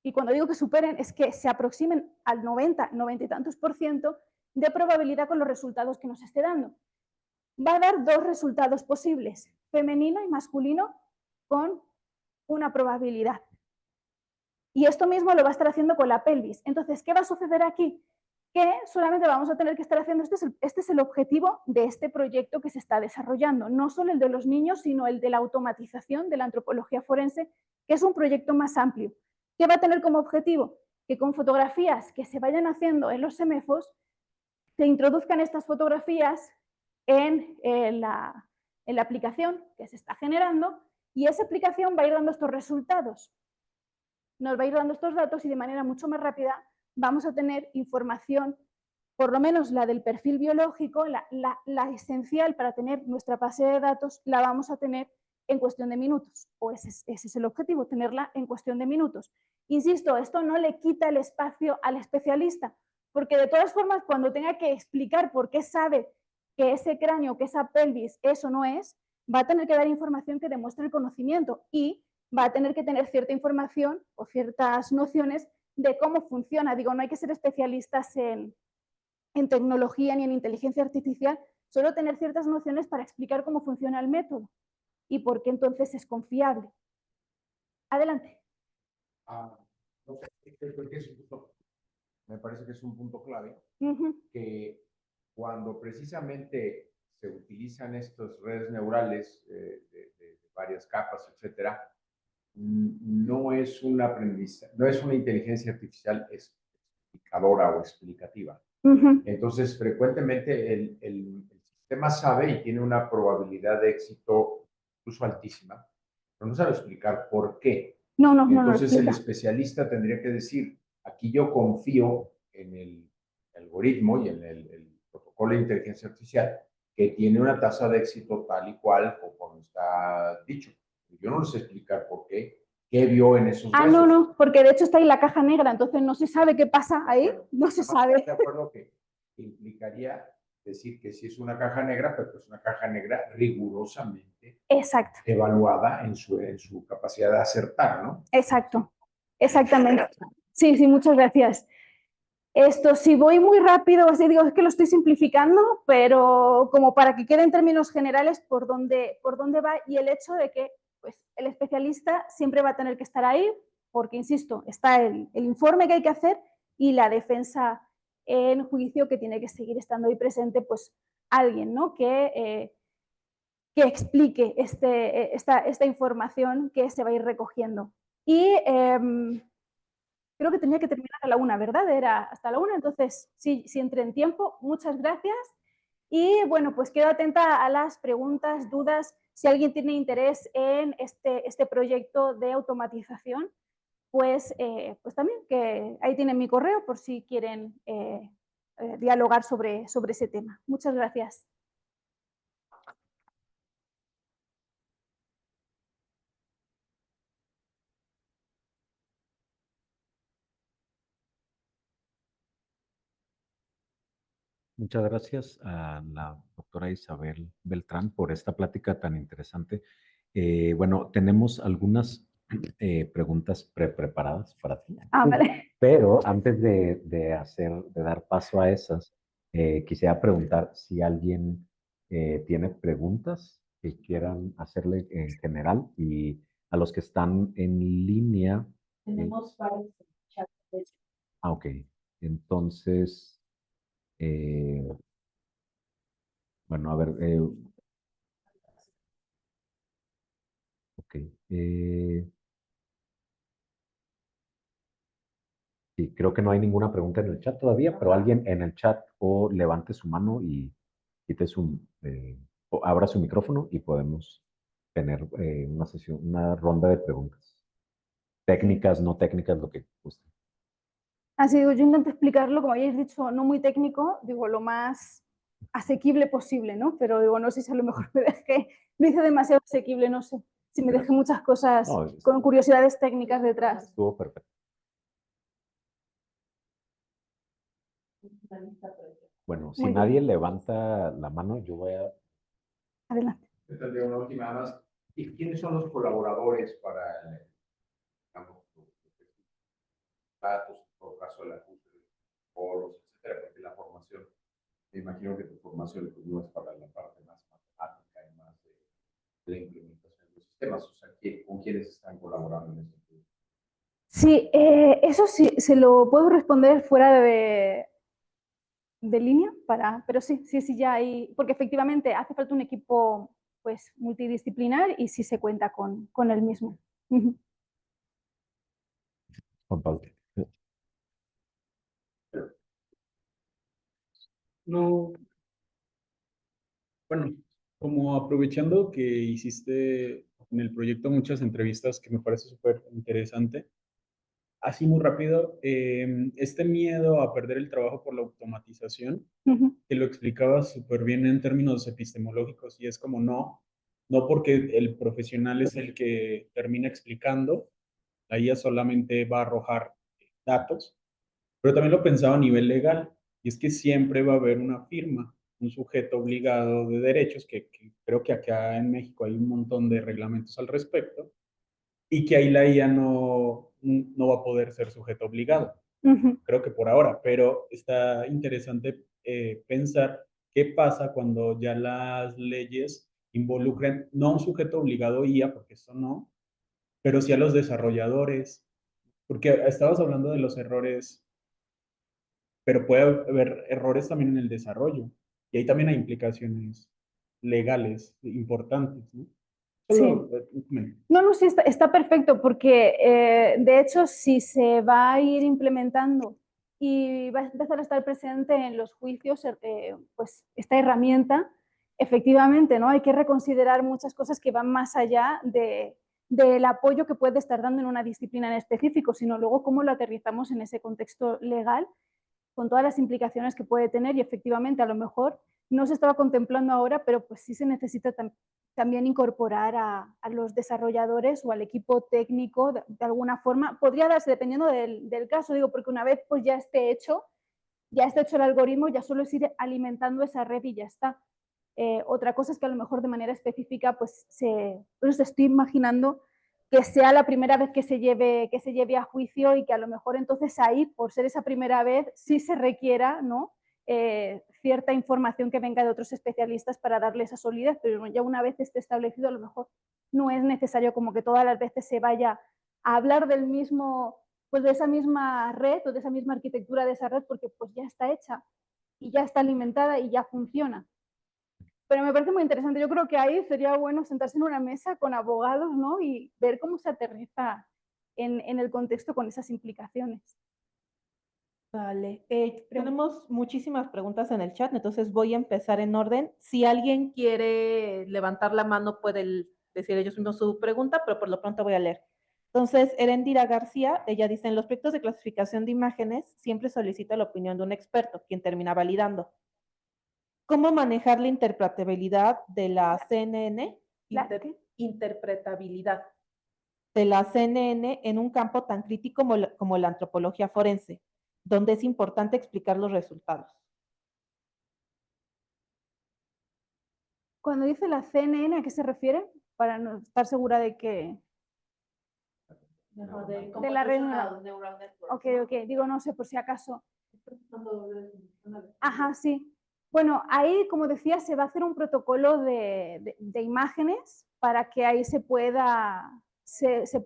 y cuando digo que superen es que se aproximen al 90, 90 y tantos por ciento de probabilidad con los resultados que nos esté dando. Va a dar dos resultados posibles, femenino y masculino, con una probabilidad. Y esto mismo lo va a estar haciendo con la pelvis. Entonces, ¿qué va a suceder aquí? Que solamente vamos a tener que estar haciendo, este es el objetivo de este proyecto que se está desarrollando, no solo el de los niños, sino el de la automatización de la antropología forense, que es un proyecto más amplio. ¿Qué va a tener como objetivo? Que con fotografías que se vayan haciendo en los semefos, se introduzcan estas fotografías en la aplicación que se está generando y esa aplicación va a ir dando estos resultados. Nos va a ir dando estos datos y de manera mucho más rápida vamos a tener información, por lo menos la del perfil biológico, la esencial para tener nuestra base de datos, la vamos a tener en cuestión de minutos, o ese es el objetivo, tenerla en cuestión de minutos. Insisto, esto no le quita el espacio al especialista, porque de todas formas, cuando tenga que explicar por qué sabe que ese cráneo, que esa pelvis, eso no es, va a tener que dar información que demuestre el conocimiento y va a tener que tener cierta información o ciertas nociones de cómo funciona. Digo, no hay que ser especialistas en tecnología ni en inteligencia artificial, solo tener ciertas nociones para explicar cómo funciona el método y por qué entonces es confiable. Adelante. No sé, creo que es un punto, me parece que es un punto clave, que cuando precisamente se utilizan estas redes neurales de varias capas, etcétera, no es un aprendizaje, no es una inteligencia artificial explicadora o explicativa. Entonces, frecuentemente el sistema sabe y tiene una probabilidad de éxito incluso altísima, pero no sabe explicar por qué. Entonces, el especialista tendría que decir, aquí yo confío en el algoritmo y en el protocolo de inteligencia artificial que tiene una tasa de éxito tal y cual como está dicho. Yo no les sé explicar por qué, qué vio en esos huesos. No, porque de hecho está ahí la caja negra, entonces no se sabe qué pasa ahí, no se sabe. De acuerdo que implicaría decir que sí es una caja negra, pero es una caja negra rigurosamente evaluada en su capacidad de acertar, ¿no? Exacto, exactamente. Sí, muchas gracias. Esto, si voy muy rápido, así digo, es que lo estoy simplificando, pero como para que quede en términos generales por dónde va y el hecho de que pues, el especialista siempre va a tener que estar ahí, porque, insisto, está el informe que hay que hacer y la defensa en juicio que tiene que seguir estando ahí presente, pues alguien, ¿no? Que explique esta información que se va a ir recogiendo. Y creo que tenía que terminar a la 1, ¿verdad? Era hasta la 1, entonces sí entré en tiempo. Muchas gracias. Y bueno, pues quedo atenta a las preguntas, dudas. Si alguien tiene interés en este proyecto de automatización, pues también que ahí tienen mi correo por si quieren dialogar sobre ese tema. Muchas gracias. Muchas gracias a la doctora Isabel Beltrán por esta plática tan interesante. Bueno, tenemos algunas preguntas preparadas para ti. Vale. Pero antes de dar paso a esas, quisiera preguntar si alguien tiene preguntas que quieran hacerle en general y a los que están en línea. Tenemos varios chats. Ok, entonces, bueno, a ver, ok. Sí, creo que no hay ninguna pregunta en el chat todavía, pero alguien en el chat o levante su mano y quite su abra su micrófono y podemos tener una sesión, una ronda de preguntas. Técnicas, no técnicas, lo que guste. Así digo, yo intento explicarlo, como habéis dicho, no muy técnico, digo, lo más asequible posible, ¿no? Pero digo, no sé si a lo mejor lo hice demasiado asequible, no sé. Si me dejé muchas cosas No, con curiosidades técnicas detrás. estuvo perfecto. Bueno, si Muy nadie bien. levanta la mano, yo voy a... Adelante. Yo tendría una última más. ¿Y quiénes son los colaboradores para el, digamos, datos, en todo caso, el ajuste de polos, etcétera? Porque la formación, me imagino que tu formación no es para la parte más matemática y más de la implementación de los sistemas. O sea, ¿con quiénes están colaborando en ese sentido? Sí, eso sí, se lo puedo responder fuera de línea, pero sí, ya hay, porque efectivamente hace falta un equipo pues multidisciplinar y sí se cuenta con el mismo. Juan Pablo. No, bueno, como aprovechando que hiciste en el proyecto muchas entrevistas que me parece súper interesante, así muy rápido, este miedo a perder el trabajo por la automatización, que lo explicabas súper bien en términos epistemológicos, y es como no porque el profesional es el que termina explicando, la IA solamente va a arrojar datos, pero también lo pensaba a nivel legal, y es que siempre va a haber una firma, un sujeto obligado de derechos, que creo que acá en México hay un montón de reglamentos al respecto, y que ahí la IA no va a poder ser sujeto obligado. Creo que por ahora, pero está interesante pensar qué pasa cuando ya las leyes involucren no a un sujeto obligado IA, porque eso no, pero sí a los desarrolladores, porque estabas hablando de los errores, pero puede haber errores también en el desarrollo, y ahí también hay implicaciones legales importantes, ¿no? Sí. Solo un comentario. No, sí, está perfecto, porque de hecho, si se va a ir implementando y va a empezar a estar presente en los juicios, pues esta herramienta, efectivamente, ¿no? Hay que reconsiderar muchas cosas que van más allá del apoyo que puede estar dando en una disciplina en específico, sino luego cómo lo aterrizamos en ese contexto legal, con todas las implicaciones que puede tener, y efectivamente a lo mejor no se estaba contemplando ahora, pero pues sí se necesita también incorporar a los desarrolladores o al equipo técnico de alguna forma. Podría darse dependiendo del caso, digo, porque una vez pues ya esté hecho el algoritmo, ya solo es ir alimentando esa red y ya está. Otra cosa es que a lo mejor de manera específica, pues estoy imaginando que sea la primera vez que se lleve a juicio, y que a lo mejor entonces ahí, por ser esa primera vez, sí se requiera, ¿no? Cierta información que venga de otros especialistas para darle esa solidez, pero ya una vez esté establecido, a lo mejor no es necesario como que todas las veces se vaya a hablar del mismo, pues de esa misma red o de esa misma arquitectura de esa red, porque pues ya está hecha y ya está alimentada y ya funciona. Pero me parece muy interesante. Yo creo que ahí sería bueno sentarse en una mesa con abogados, ¿no? Y ver cómo se aterriza en el contexto con esas implicaciones. Vale, tenemos muchísimas preguntas en el chat, entonces voy a empezar en orden. Si alguien quiere levantar la mano, puede decir ellos mismos su pregunta, pero por lo pronto voy a leer. Entonces, Erendira García, ella dice, en los proyectos de clasificación de imágenes siempre solicita la opinión de un experto, quien termina validando. ¿Cómo manejar la interpretabilidad de la CNN? Interpretabilidad de la CNN en un campo tan crítico como la antropología forense, donde es importante explicar los resultados. Cuando dice la CNN, ¿a qué se refiere? Para no estar segura de que... de la red neural. Ok, digo, no sé, por si acaso. Ajá, sí. Bueno, ahí, como decía, se va a hacer un protocolo de imágenes para que ahí se pueda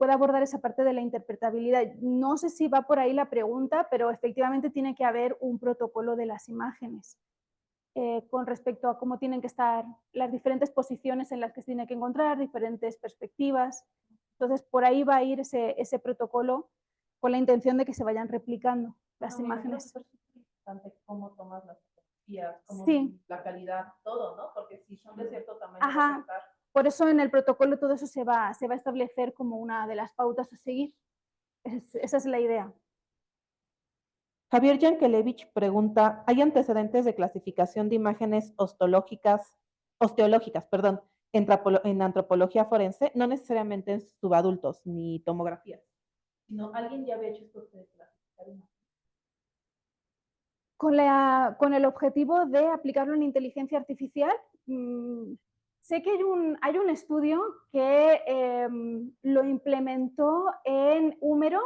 abordar esa parte de la interpretabilidad. No sé si va por ahí la pregunta, pero efectivamente tiene que haber un protocolo de las imágenes con respecto a cómo tienen que estar las diferentes posiciones en las que se tiene que encontrar, diferentes perspectivas. Entonces, por ahí va a ir ese protocolo con la intención de que se vayan replicando las imágenes. Cómo tomas las fotografías, cómo sí. La calidad, todo, ¿no? Porque si son de cierto Ajá. Por eso en el protocolo todo eso se va a establecer como una de las pautas a seguir. Esa es la idea. Javier Yankelevich pregunta, ¿hay antecedentes de clasificación de imágenes osteológicas, perdón, en antropología forense? No necesariamente en subadultos ni tomografías, sino alguien ya había hecho esto de clasificar imágenes. Con el objetivo de aplicarlo en inteligencia artificial, sé que hay un estudio que lo implementó en húmero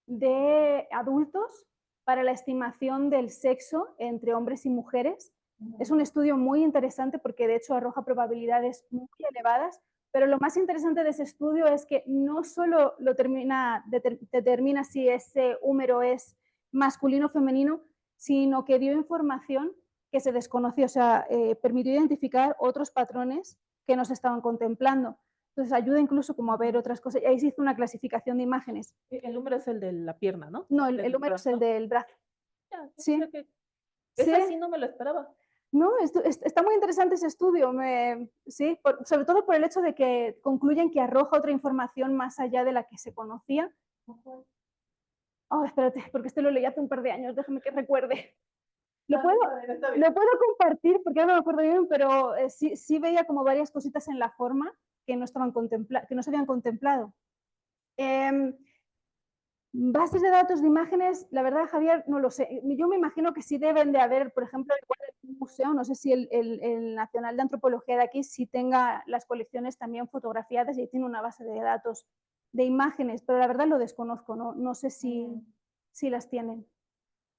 de adultos para la estimación del sexo entre hombres y mujeres. Es un estudio muy interesante porque de hecho arroja probabilidades muy elevadas, pero lo más interesante de ese estudio es que no solo determina si ese húmero es masculino o femenino, sino que dio información que se desconoció, o sea, permitió identificar otros patrones que no se estaban contemplando. Entonces ayuda incluso como a ver otras cosas. Y ahí se hizo una clasificación de imágenes. El húmero es el de la pierna, ¿no? No, el húmero es el del brazo. Sí. Esa sí no me lo esperaba. No, está muy interesante ese estudio, sí, sobre todo por el hecho de que concluyen que arroja otra información más allá de la que se conocía. Oh, espérate, porque este lo leí hace un par de años, déjame que recuerde. Lo puedo compartir porque ahora no me acuerdo bien, pero sí veía como varias cositas en la forma que no estaban que no se habían contemplado. Bases de datos de imágenes, la verdad, Javier, no lo sé. Yo me imagino que sí deben de haber, por ejemplo, en un museo, no sé si el Nacional de Antropología de aquí sí tenga las colecciones también fotografiadas y tiene una base de datos de imágenes, pero la verdad lo desconozco, no sé si las tienen.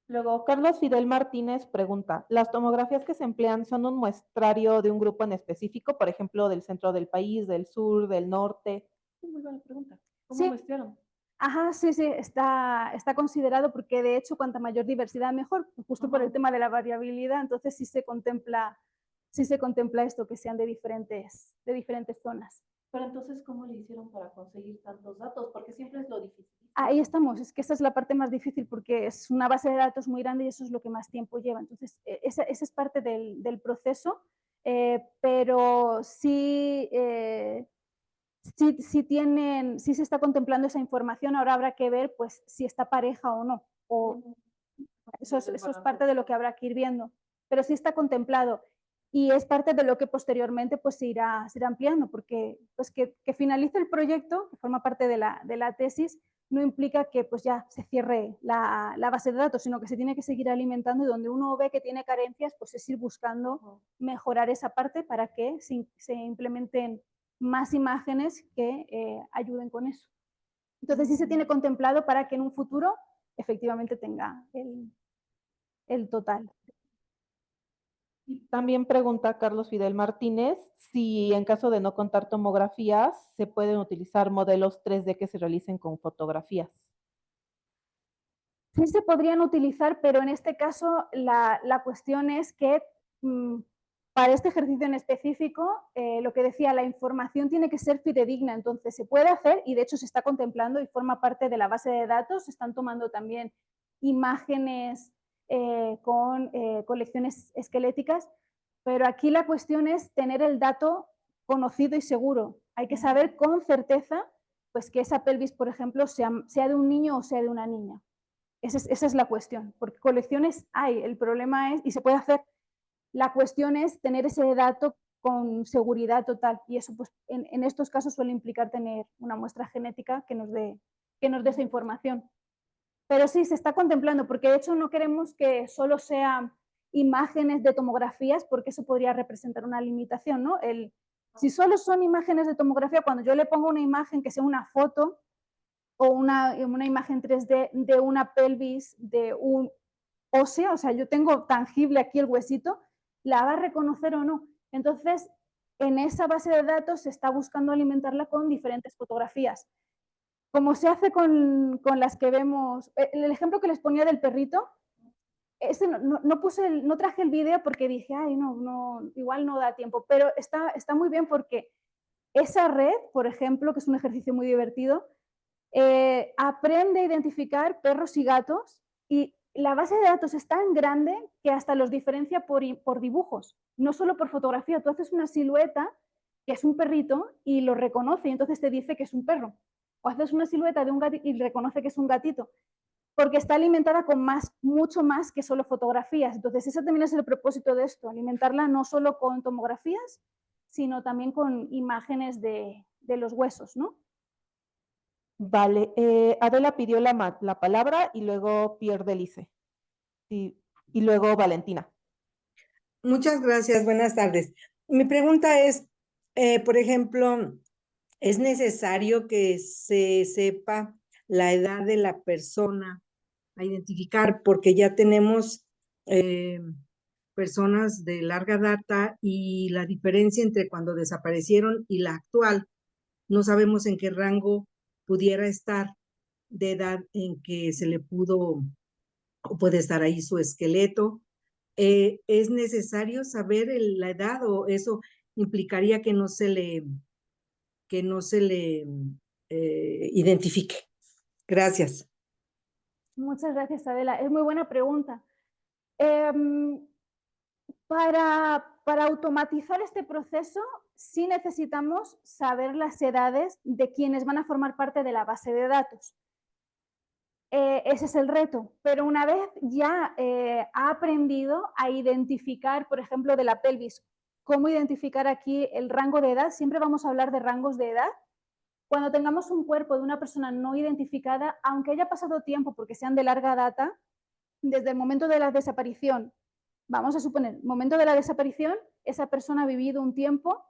Luego, Carlos Fidel Martínez pregunta, ¿las tomografías que se emplean son un muestrario de un grupo en específico, por ejemplo, del centro del país, del sur, del norte? Muy buena pregunta. ¿Cómo muestraron? Ajá, sí, está considerado porque de hecho cuanta mayor diversidad mejor, justo por el tema de la variabilidad, entonces sí se contempla esto, que sean de diferentes zonas. Pero entonces, ¿cómo le hicieron para conseguir tantos datos? Porque siempre es lo difícil. Ahí estamos, es que esa es la parte más difícil porque es una base de datos muy grande y eso es lo que más tiempo lleva. Entonces, esa es parte del proceso, pero sí, sí se está contemplando esa información. Ahora habrá que ver pues, si está pareja o no. Eso es parte de lo que habrá que ir viendo. Pero sí está contemplado. Y es parte de lo que posteriormente pues, se irá ampliando, porque pues, que finalice el proyecto, que forma parte de la tesis, no implica que pues, ya se cierre la base de datos, sino que se tiene que seguir alimentando y donde uno ve que tiene carencias, pues es ir buscando mejorar esa parte para que se implementen más imágenes que ayuden con eso. Entonces sí se tiene contemplado para que en un futuro efectivamente tenga el total. Y también pregunta Carlos Fidel Martínez si en caso de no contar tomografías se pueden utilizar modelos 3D que se realicen con fotografías. Sí se podrían utilizar, pero en este caso la cuestión es que para este ejercicio en específico, lo que decía, la información tiene que ser fidedigna, entonces se puede hacer y de hecho se está contemplando y forma parte de la base de datos, se están tomando también imágenes con colecciones esqueléticas, pero aquí la cuestión es tener el dato conocido y seguro. Hay que saber con certeza pues, que esa pelvis, por ejemplo, sea de un niño o sea de una niña. Esa es la cuestión, porque colecciones hay, el problema es, y se puede hacer, la cuestión es tener ese dato con seguridad total, y eso pues en estos casos suele implicar tener una muestra genética que nos dé esa información. Pero sí, se está contemplando, porque de hecho no queremos que solo sean imágenes de tomografías, porque eso podría representar una limitación, ¿no? Si solo son imágenes de tomografía, cuando yo le pongo una imagen que sea una foto, o una imagen 3D de una pelvis, de un óseo, o sea, yo tengo tangible aquí el huesito, ¿la va a reconocer o no? Entonces, en esa base de datos se está buscando alimentarla con diferentes fotografías. Como se hace con las que vemos, el ejemplo que les ponía del perrito, ese no traje el video porque dije, ay, igual no da tiempo, pero está muy bien porque esa red, por ejemplo, que es un ejercicio muy divertido, aprende a identificar perros y gatos y la base de datos es tan grande que hasta los diferencia por dibujos, no solo por fotografía. Tú haces una silueta que es un perrito y lo reconoce y entonces te dice que es un perro. O haces una silueta de un gatito y reconoce que es un gatito, porque está alimentada con mucho más que solo fotografías. Entonces ese también es el propósito de esto, alimentarla no solo con tomografías, sino también con imágenes de los huesos, ¿no? Vale, Adela pidió la palabra y luego Pierre Delice. Y luego Valentina. Muchas gracias, buenas tardes. Mi pregunta es, por ejemplo, ¿es necesario que se sepa la edad de la persona a identificar? Porque ya tenemos personas de larga data y la diferencia entre cuando desaparecieron y la actual, no sabemos en qué rango pudiera estar de edad en que se le pudo o puede estar ahí su esqueleto. ¿Es necesario saber la edad o eso implicaría que no se le identifique? Gracias. Muchas gracias, Adela. Es muy buena pregunta. Para automatizar este proceso, sí necesitamos saber las edades de quienes van a formar parte de la base de datos. Ese es el reto, pero una vez ya ha aprendido a identificar, por ejemplo, de la pelvis, cómo identificar aquí el rango de edad, siempre vamos a hablar de rangos de edad. Cuando tengamos un cuerpo de una persona no identificada, aunque haya pasado tiempo porque sean de larga data, desde el momento de la desaparición, vamos a suponer, momento de la desaparición, esa persona ha vivido un tiempo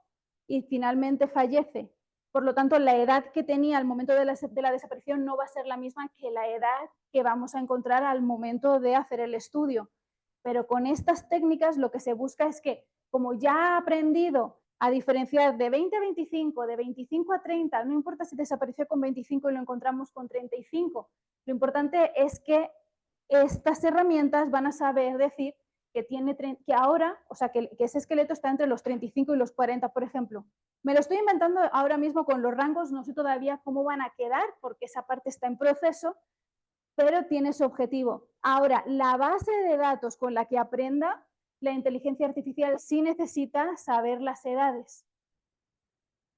y finalmente fallece. Por lo tanto, la edad que tenía al momento de la desaparición no va a ser la misma que la edad que vamos a encontrar al momento de hacer el estudio. Pero con estas técnicas lo que se busca es que, como ya ha aprendido a diferenciar de 20 a 25, de 25 a 30, no importa si desapareció con 25 y lo encontramos con 35, lo importante es que estas herramientas van a saber decir que ahora, o sea, que ese esqueleto está entre los 35 y los 40, por ejemplo. Me lo estoy inventando ahora mismo con los rangos, no sé todavía cómo van a quedar, porque esa parte está en proceso, pero tiene su objetivo. Ahora, la base de datos con la que aprenda la inteligencia artificial sí necesita saber las edades.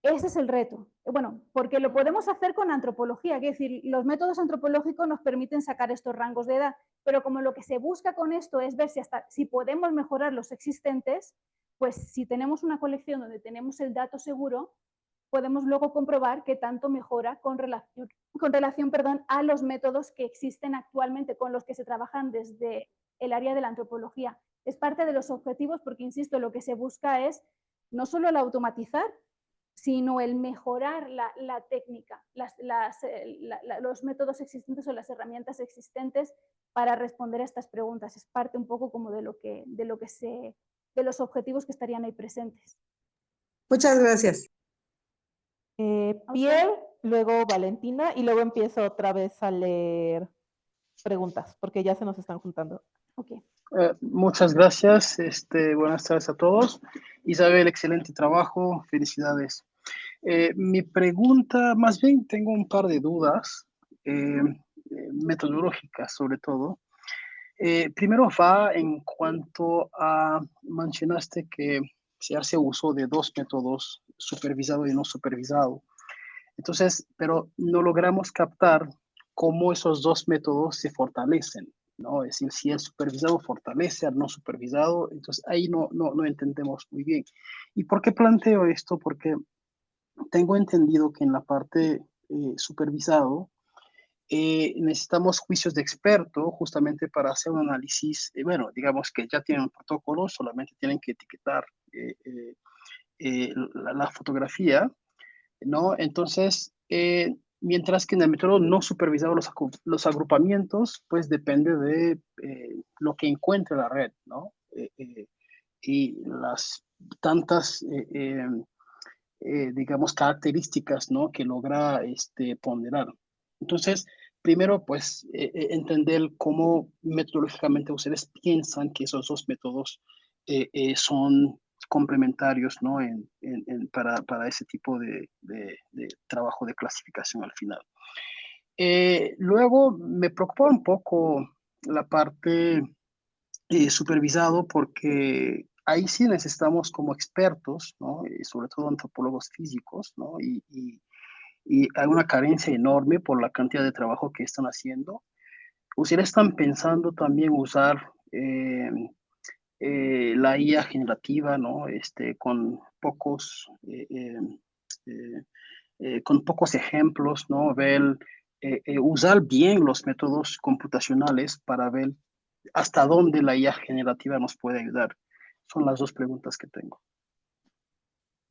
Ese es el reto. Bueno, porque lo podemos hacer con antropología, es decir, los métodos antropológicos nos permiten sacar estos rangos de edad, pero como lo que se busca con esto es ver si podemos mejorar los existentes, pues si tenemos una colección donde tenemos el dato seguro, podemos luego comprobar que tanto mejora con relación a los métodos que existen actualmente, con los que se trabajan desde el área de la antropología. Es parte de los objetivos porque, insisto, lo que se busca es no solo el automatizar, sino el mejorar la técnica, los métodos existentes o las herramientas existentes para responder a estas preguntas. Es parte un poco como de los objetivos que estarían ahí presentes. Muchas gracias. Pierre, luego Valentina y luego empiezo otra vez a leer preguntas porque ya se nos están juntando. Okay. Muchas gracias. Buenas tardes a todos. Isabel, excelente trabajo. Felicidades. Mi pregunta, más bien tengo un par de dudas metodológicas sobre todo. Primero va en cuanto a, mencionaste que se hace uso de dos métodos, supervisado y no supervisado. Entonces, pero no logramos captar cómo esos dos métodos se fortalecen, ¿no? Es decir, si el supervisado fortalece al no supervisado, entonces ahí no entendemos muy bien. ¿Y por qué planteo esto? Porque tengo entendido que en la parte supervisado necesitamos juicios de experto justamente para hacer un análisis, bueno, digamos que ya tienen un protocolo, solamente tienen que etiquetar la fotografía, ¿no? Entonces, mientras que en el método no supervisado los agrupamientos, pues depende de lo que encuentre la red, ¿no? Y las tantas, digamos, características, ¿no? Que logra ponderar. Entonces, primero, pues, entender cómo metodológicamente ustedes piensan que esos dos métodos son complementarios, ¿no? Para ese tipo de trabajo de clasificación al final. Luego, me preocupa un poco la parte supervisado, porque ahí sí necesitamos como expertos, ¿no? Y sobre todo antropólogos físicos, ¿no? Y hay una carencia enorme por la cantidad de trabajo que están haciendo. ¿Ustedes están pensando también usar la IA generativa, ¿no? Con pocos ejemplos, ¿no? Usar bien los métodos computacionales para ver hasta dónde la IA generativa nos puede ayudar. Son las dos preguntas que tengo.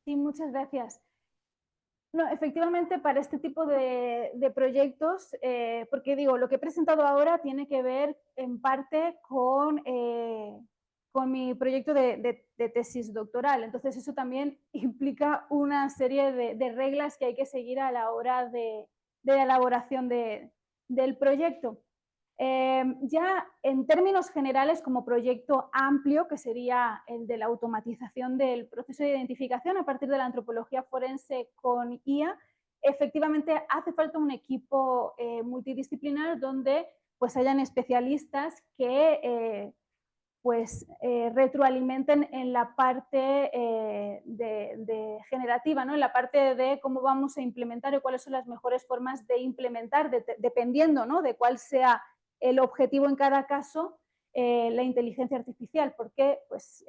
Sí, muchas gracias. No, efectivamente, para este tipo de proyectos, porque digo, lo que he presentado ahora tiene que ver en parte con mi proyecto de tesis doctoral. Entonces, eso también implica una serie de reglas que hay que seguir a la hora de la elaboración del proyecto. Ya en términos generales, como proyecto amplio, que sería el de la automatización del proceso de identificación a partir de la antropología forense con IA, efectivamente hace falta un equipo multidisciplinar donde pues hayan especialistas que retroalimenten en la parte de generativa, ¿no? En la parte de cómo vamos a implementar y cuáles son las mejores formas de implementar, dependiendo, ¿no? De cuál sea el objetivo en cada caso, la inteligencia artificial, porque pues,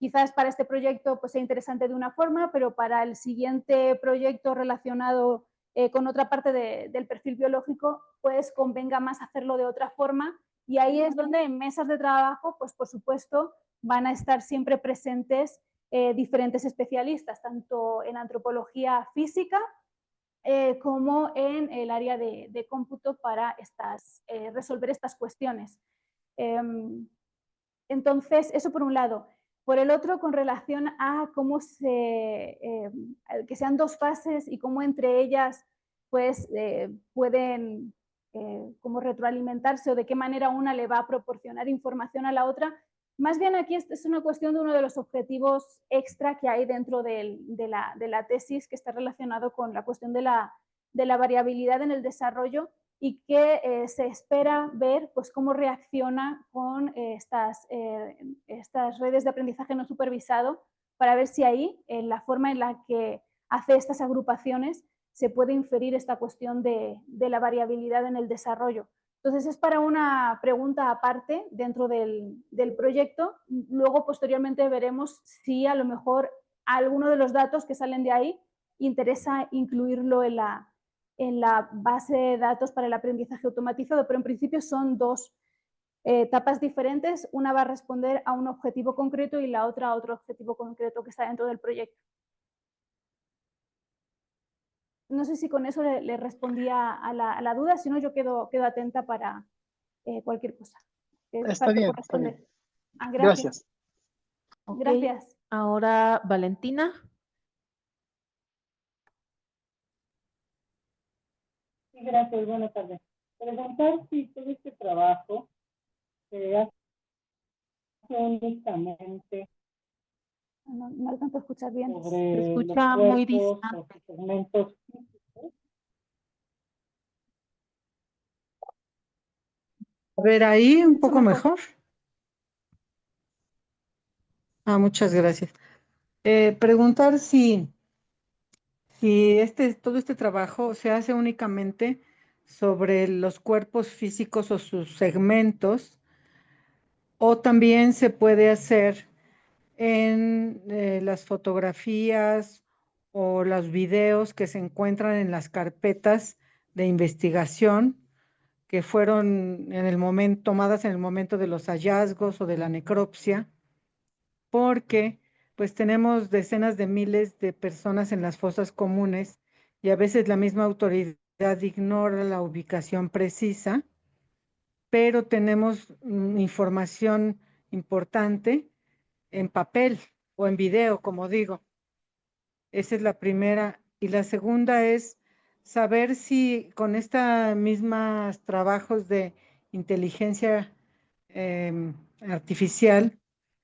quizás para este proyecto pues, sea interesante de una forma, pero para el siguiente proyecto relacionado con otra parte del perfil biológico, pues convenga más hacerlo de otra forma. Y ahí es donde en mesas de trabajo, pues por supuesto, van a estar siempre presentes diferentes especialistas, tanto en antropología física como en el área de cómputo para resolver estas cuestiones. Entonces, eso por un lado. Por el otro, con relación a cómo que sean dos fases y cómo entre ellas pues, pueden como retroalimentarse o de qué manera una le va a proporcionar información a la otra. Más bien aquí es una cuestión de uno de los objetivos extra que hay dentro de la tesis, que está relacionado con la cuestión de la variabilidad en el desarrollo y que se espera ver pues, cómo reacciona con estas redes de aprendizaje no supervisado para ver si ahí, en la forma en la que hace estas agrupaciones, se puede inferir esta cuestión de la variabilidad en el desarrollo. Entonces, es para una pregunta aparte dentro del proyecto. Luego, posteriormente, veremos si a lo mejor alguno de los datos que salen de ahí interesa incluirlo en la base de datos para el aprendizaje automatizado, pero en principio son dos etapas diferentes. Una va a responder a un objetivo concreto y la otra a otro objetivo concreto que está dentro del proyecto. No sé si con eso le respondía a la duda, si no yo quedo atenta para cualquier cosa. Está bien, está bien. Ah, gracias. Okay. Gracias. Ahora, Valentina. Sí, gracias, buenas tardes. Preguntar si todo este trabajo se hace únicamente no alcanzo a escuchar bien. sobre Se escucha los muy cuerpos distante. o segmentos físicos. A ver, ahí un poco mejor. Ah, muchas gracias. Preguntar si todo este trabajo se hace únicamente sobre los cuerpos físicos o sus segmentos, o también se puede hacer en las fotografías o los videos que se encuentran en las carpetas de investigación que fueron tomadas en el momento de los hallazgos o de la necropsia, porque pues tenemos decenas de miles de personas en las fosas comunes y a veces la misma autoridad ignora la ubicación precisa, pero tenemos información importante en papel o en video, como digo. Esa es la primera. Y la segunda es saber si con estos mismos trabajos de inteligencia artificial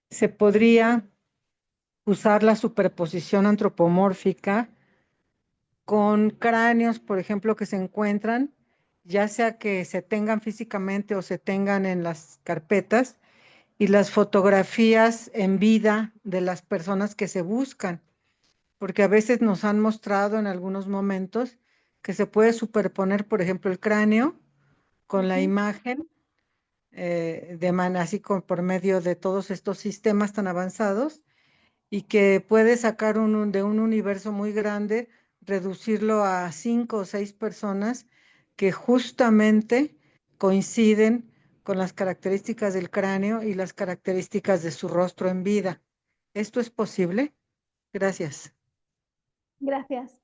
se podría usar la superposición antropomórfica con cráneos, por ejemplo, que se encuentran ya sea que se tengan físicamente o se tengan en las carpetas, y las fotografías en vida de las personas que se buscan, porque a veces nos han mostrado en algunos momentos que se puede superponer, por ejemplo, el cráneo con la imagen, así por medio de todos estos sistemas tan avanzados, y que puede sacar de un universo muy grande, reducirlo a 5 o 6 personas que justamente coinciden con las características del cráneo y las características de su rostro en vida. ¿Esto es posible? Gracias. Gracias.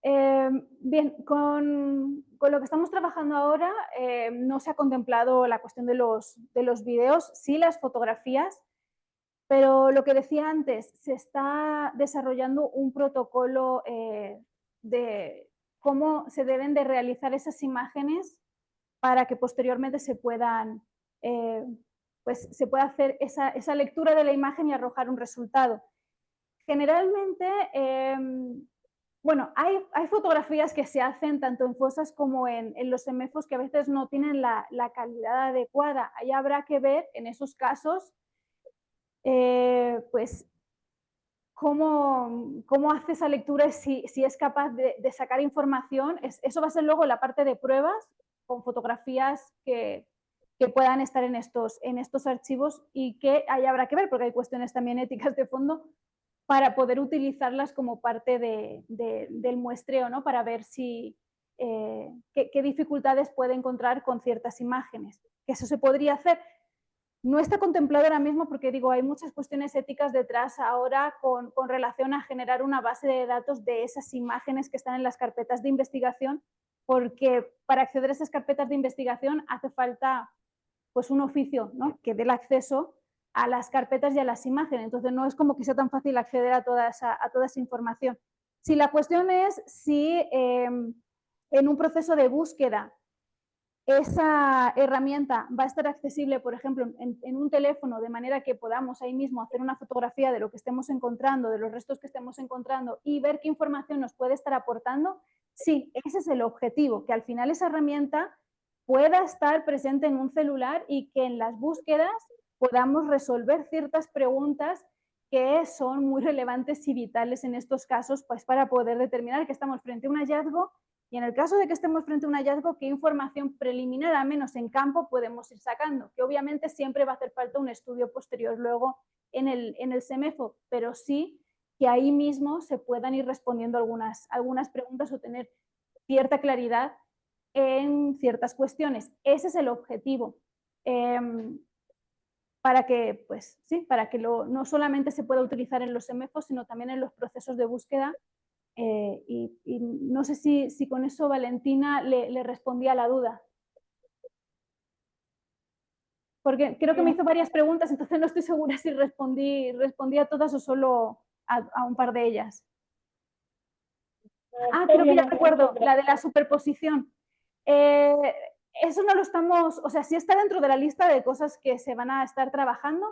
Bien, con lo que estamos trabajando ahora no se ha contemplado la cuestión de los videos, sí las fotografías, pero lo que decía antes, se está desarrollando un protocolo de cómo se deben de realizar esas imágenes para que posteriormente se puedan, pues se pueda hacer esa lectura de la imagen y arrojar un resultado. Generalmente, bueno, hay fotografías que se hacen tanto en fosas como en los semefos que a veces no tienen la calidad adecuada. Ahí habrá que ver en esos casos, pues, cómo hace esa lectura, si es capaz de sacar información. Eso va a ser luego la parte de pruebas con fotografías que puedan estar en estos archivos y que ahí habrá que ver, porque hay cuestiones también éticas de fondo para poder utilizarlas como parte del muestreo, ¿no? Para ver si, qué dificultades puede encontrar con ciertas imágenes. Que eso se podría hacer. No está contemplado ahora mismo porque, digo, hay muchas cuestiones éticas detrás ahora con relación a generar una base de datos de esas imágenes que están en las carpetas de investigación, porque para acceder a esas carpetas de investigación hace falta, pues, un oficio, ¿no?, que dé el acceso a las carpetas y a las imágenes. Entonces no es como que sea tan fácil acceder a toda esa información. Si la cuestión es si en un proceso de búsqueda esa herramienta va a estar accesible, por ejemplo, en un teléfono, de manera que podamos ahí mismo hacer una fotografía de lo que estemos encontrando, de los restos que estemos encontrando y ver qué información nos puede estar aportando, sí, ese es el objetivo, que al final esa herramienta pueda estar presente en un celular y que en las búsquedas podamos resolver ciertas preguntas que son muy relevantes y vitales en estos casos, pues para poder determinar que estamos frente a un hallazgo. Y en el caso de que estemos frente a un hallazgo, ¿qué información preliminar, al menos en campo, podemos ir sacando? Que obviamente siempre va a hacer falta un estudio posterior luego en el SEMEFO, pero sí que ahí mismo se puedan ir respondiendo algunas preguntas o tener cierta claridad en ciertas cuestiones. Ese es el objetivo. Para que, pues sí, para que no solamente se pueda utilizar en los SEMEFOs, sino también en los procesos de búsqueda. Y no sé si con eso Valentina le respondía a la duda. Porque creo que me hizo varias preguntas, entonces no estoy segura si respondí a todas o solo a un par de ellas. Creo que ya recuerdo, la de la superposición. Eso no lo estamos, o sea, sí está dentro de la lista de cosas que se van a estar trabajando,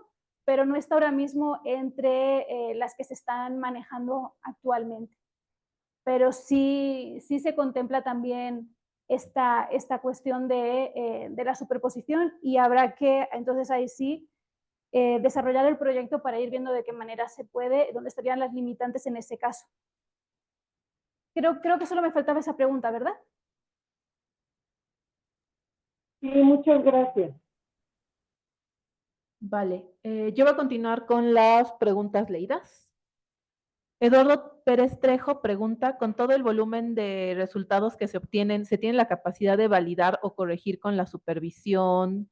pero no está ahora mismo entre las que se están manejando actualmente. Pero sí se contempla también esta cuestión de la superposición y habrá que, entonces ahí sí, desarrollar el proyecto para ir viendo de qué manera se puede, dónde estarían las limitantes en ese caso. Creo que solo me faltaba esa pregunta, ¿verdad? Sí, muchas gracias. Vale, yo voy a continuar con las preguntas leídas. Eduardo Pérez Trejo pregunta, con todo el volumen de resultados que se obtienen, ¿se tiene la capacidad de validar o corregir con la supervisión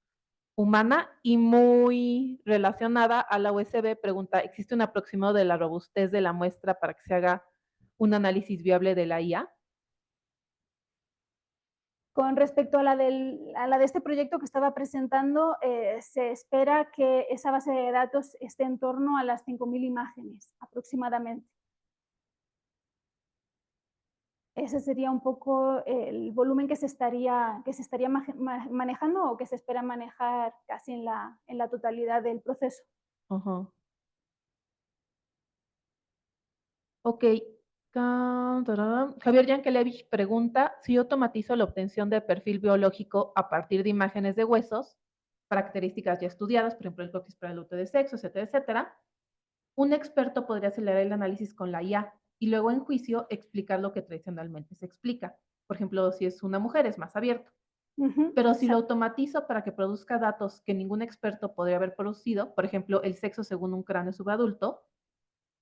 humana? Y muy relacionada a la USB, pregunta, ¿existe un aproximado de la robustez de la muestra para que se haga un análisis viable de la IA? Con respecto a la de este proyecto que estaba presentando, se espera que esa base de datos esté en torno a las 5.000 imágenes aproximadamente. Ese sería un poco el volumen que se estaría manejando o que se espera manejar casi en la totalidad del proceso. Ok. Javier Yankelevich pregunta si yo automatizo la obtención de perfil biológico a partir de imágenes de huesos, características ya estudiadas, por ejemplo, el coxis para el lote de sexo, etcétera, etcétera. Un experto podría acelerar el análisis con la IA y luego en juicio explicar lo que tradicionalmente se explica. Por ejemplo, si es una mujer es más abierto. Pero si lo automatizo para que produzca datos que ningún experto podría haber producido, por ejemplo, el sexo según un cráneo subadulto,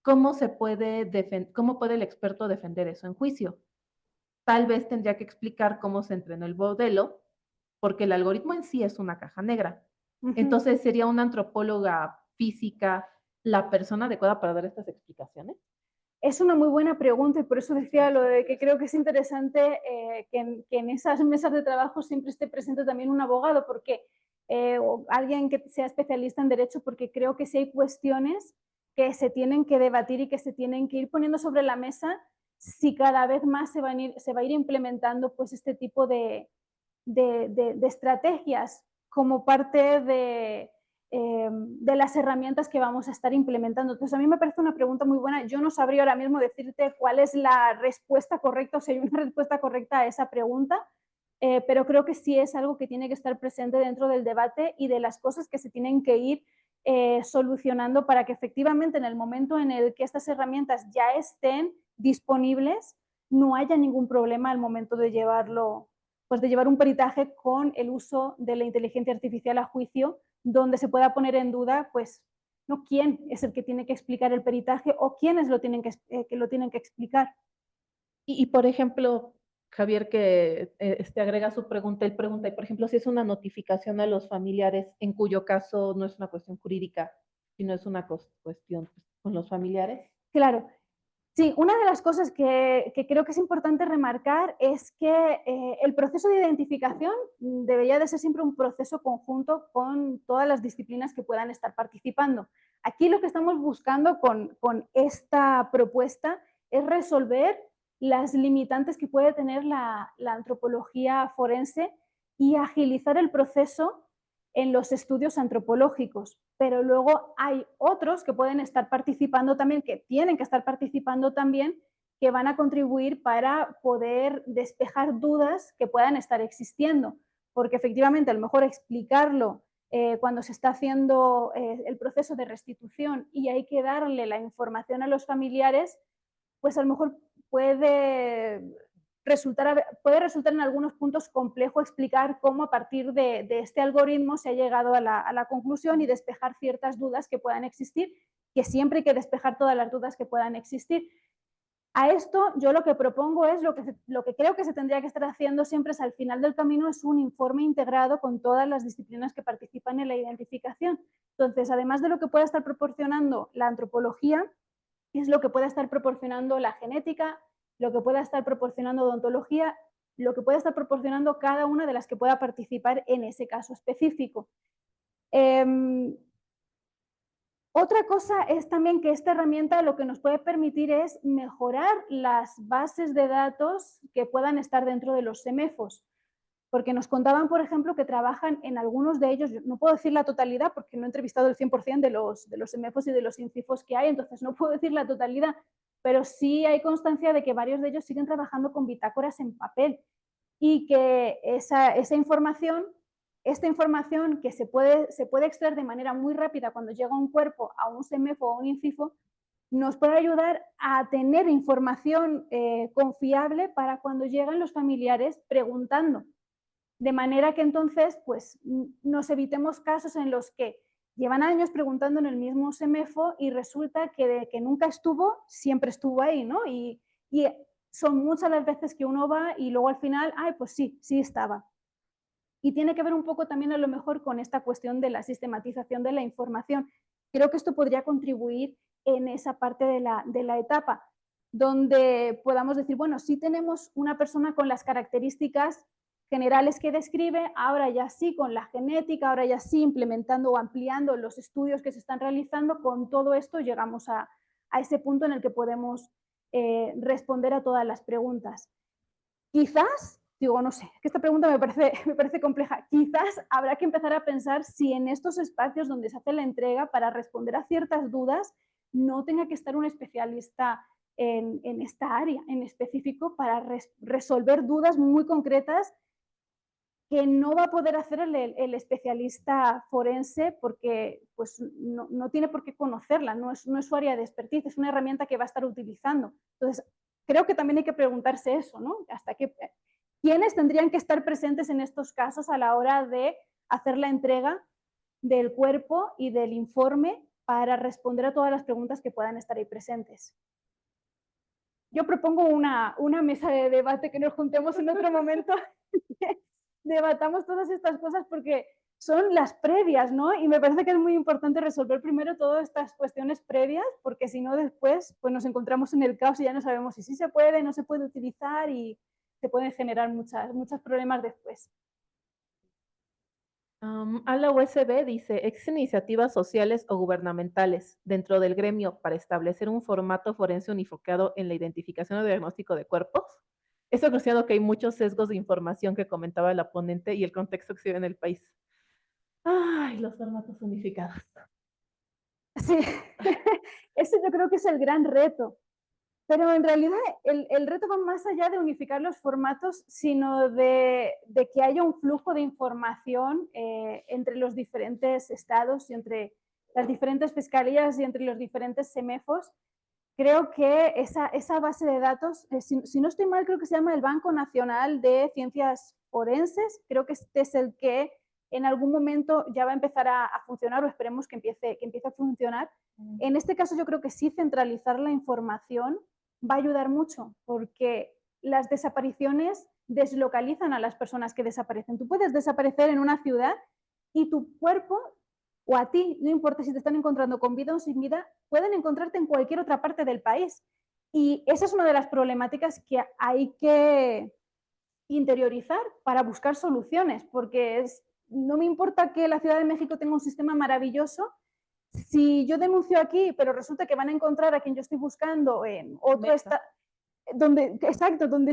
¿cómo puede el experto defender eso en juicio? Tal vez tendría que explicar cómo se entrenó el modelo, porque el algoritmo en sí es una caja negra. Entonces, ¿sería una antropóloga física la persona adecuada para dar estas explicaciones? Es una muy buena pregunta y por eso decía lo de que creo que es interesante que en esas mesas de trabajo siempre esté presente también un abogado, porque o alguien que sea especialista en derecho, porque creo que sí hay cuestiones que se tienen que debatir y que se tienen que ir poniendo sobre la mesa si cada vez más se va a ir implementando pues este tipo de estrategias como parte de las herramientas que vamos a estar implementando. Entonces, a mí me parece una pregunta muy buena. Yo no sabría ahora mismo decirte cuál es la respuesta correcta o si hay una respuesta correcta a esa pregunta, pero creo que sí es algo que tiene que estar presente dentro del debate y de las cosas que se tienen que ir solucionando para que efectivamente en el momento en el que estas herramientas ya estén disponibles, no haya ningún problema al momento de llevarlo, pues de llevar un peritaje con el uso de la inteligencia artificial a juicio, donde se pueda poner en duda, pues, no quién es el que tiene que explicar el peritaje o quiénes lo tienen que lo tienen que explicar. Por ejemplo, Javier, que agrega su pregunta, él pregunta, y por ejemplo, si es una notificación a los familiares, en cuyo caso no es una cuestión jurídica, sino es una cuestión pues, con los familiares. Claro. Sí, una de las cosas que creo que es importante remarcar es que el proceso de identificación debería de ser siempre un proceso conjunto con todas las disciplinas que puedan estar participando. Aquí lo que estamos buscando con esta propuesta es resolver las limitantes que puede tener la antropología forense y agilizar el proceso en los estudios antropológicos, pero luego hay otros que pueden estar participando también, que tienen que estar participando también, que van a contribuir para poder despejar dudas que puedan estar existiendo, porque efectivamente a lo mejor explicarlo cuando se está haciendo el proceso de restitución y hay que darle la información a los familiares, pues a lo mejor puede resultar en algunos puntos complejo explicar cómo a partir de este algoritmo se ha llegado a la conclusión y despejar ciertas dudas que puedan existir, que siempre hay que despejar todas las dudas que puedan existir. A esto yo lo que propongo es lo que creo que se tendría que estar haciendo siempre es al final del camino es un informe integrado con todas las disciplinas que participan en la identificación. Entonces, además de lo que pueda estar proporcionando la antropología, es lo que pueda estar proporcionando la genética, lo que pueda estar proporcionando odontología, lo que pueda estar proporcionando cada una de las que pueda participar en ese caso específico. Otra cosa es también que esta herramienta lo que nos puede permitir es mejorar las bases de datos que puedan estar dentro de los CEMEFOS, porque nos contaban, por ejemplo, que trabajan en algunos de ellos, no puedo decir la totalidad porque no he entrevistado el 100% de los CEMEFOS y de los INCIFOS que hay, entonces no puedo decir la totalidad, pero sí hay constancia de que varios de ellos siguen trabajando con bitácoras en papel y que esta información que se puede extraer de manera muy rápida cuando llega un cuerpo a un CEMEFO o a un INCIFO, nos puede ayudar a tener información confiable para cuando llegan los familiares preguntando. De manera que entonces pues, nos evitemos casos en los que llevan años preguntando en el mismo CEMEFO y resulta que de que nunca estuvo, siempre estuvo ahí, ¿no? Y son muchas las veces que uno va y luego al final, ay, pues sí, sí estaba. Y tiene que ver un poco también a lo mejor con esta cuestión de la sistematización de la información. Creo que esto podría contribuir en esa parte de la etapa, donde podamos decir, bueno, sí tenemos una persona con las características generales que describe, ahora ya sí con la genética, ahora ya sí implementando o ampliando los estudios que se están realizando, con todo esto llegamos a ese punto en el que podemos responder a todas las preguntas. Quizás, digo, no sé, que esta pregunta me parece compleja, quizás habrá que empezar a pensar si en estos espacios donde se hace la entrega para responder a ciertas dudas no tenga que estar un especialista en esta área en específico para resolver dudas muy concretas que no va a poder hacer el especialista forense porque pues, no tiene por qué conocerla, no es su área de expertise, es una herramienta que va a estar utilizando. Entonces, creo que también hay que preguntarse eso, ¿no? ¿Quiénes tendrían que estar presentes en estos casos a la hora de hacer la entrega del cuerpo y del informe para responder a todas las preguntas que puedan estar ahí presentes? Yo propongo una mesa de debate, que nos juntemos en otro momento, debatamos todas estas cosas porque son las previas, ¿no? Y me parece que es muy importante resolver primero todas estas cuestiones previas, porque si no después pues nos encontramos en el caos y ya no sabemos si sí se puede, no se puede utilizar y se pueden generar muchos problemas después. A la USB dice, ¿existen iniciativas sociales o gubernamentales dentro del gremio para establecer un formato forense unificado en la identificación o diagnóstico de cuerpos? Esto considerando que hay muchos sesgos de información que comentaba la ponente y el contexto que se vive en el país. Ay, los formatos unificados. Sí, ese yo creo que es el gran reto. Pero en realidad el reto va más allá de unificar los formatos, sino de que haya un flujo de información entre los diferentes estados y entre las diferentes fiscalías y entre los diferentes CEMEFOS. Creo que esa base de datos, si no estoy mal, creo que se llama el Banco Nacional de Ciencias Forenses. Creo que este es el que en algún momento ya va a empezar a funcionar, o esperemos que empiece a funcionar. En este caso yo creo que sí centralizar la información va a ayudar mucho, porque las desapariciones deslocalizan a las personas que desaparecen. Tú puedes desaparecer en una ciudad y tu cuerpo, o a ti, no importa si te están encontrando con vida o sin vida, pueden encontrarte en cualquier otra parte del país. Y esa es una de las problemáticas que hay que interiorizar para buscar soluciones, porque no me importa que la Ciudad de México tenga un sistema maravilloso, si yo denuncio aquí, pero resulta que van a encontrar a quien yo estoy buscando en otro estado, donde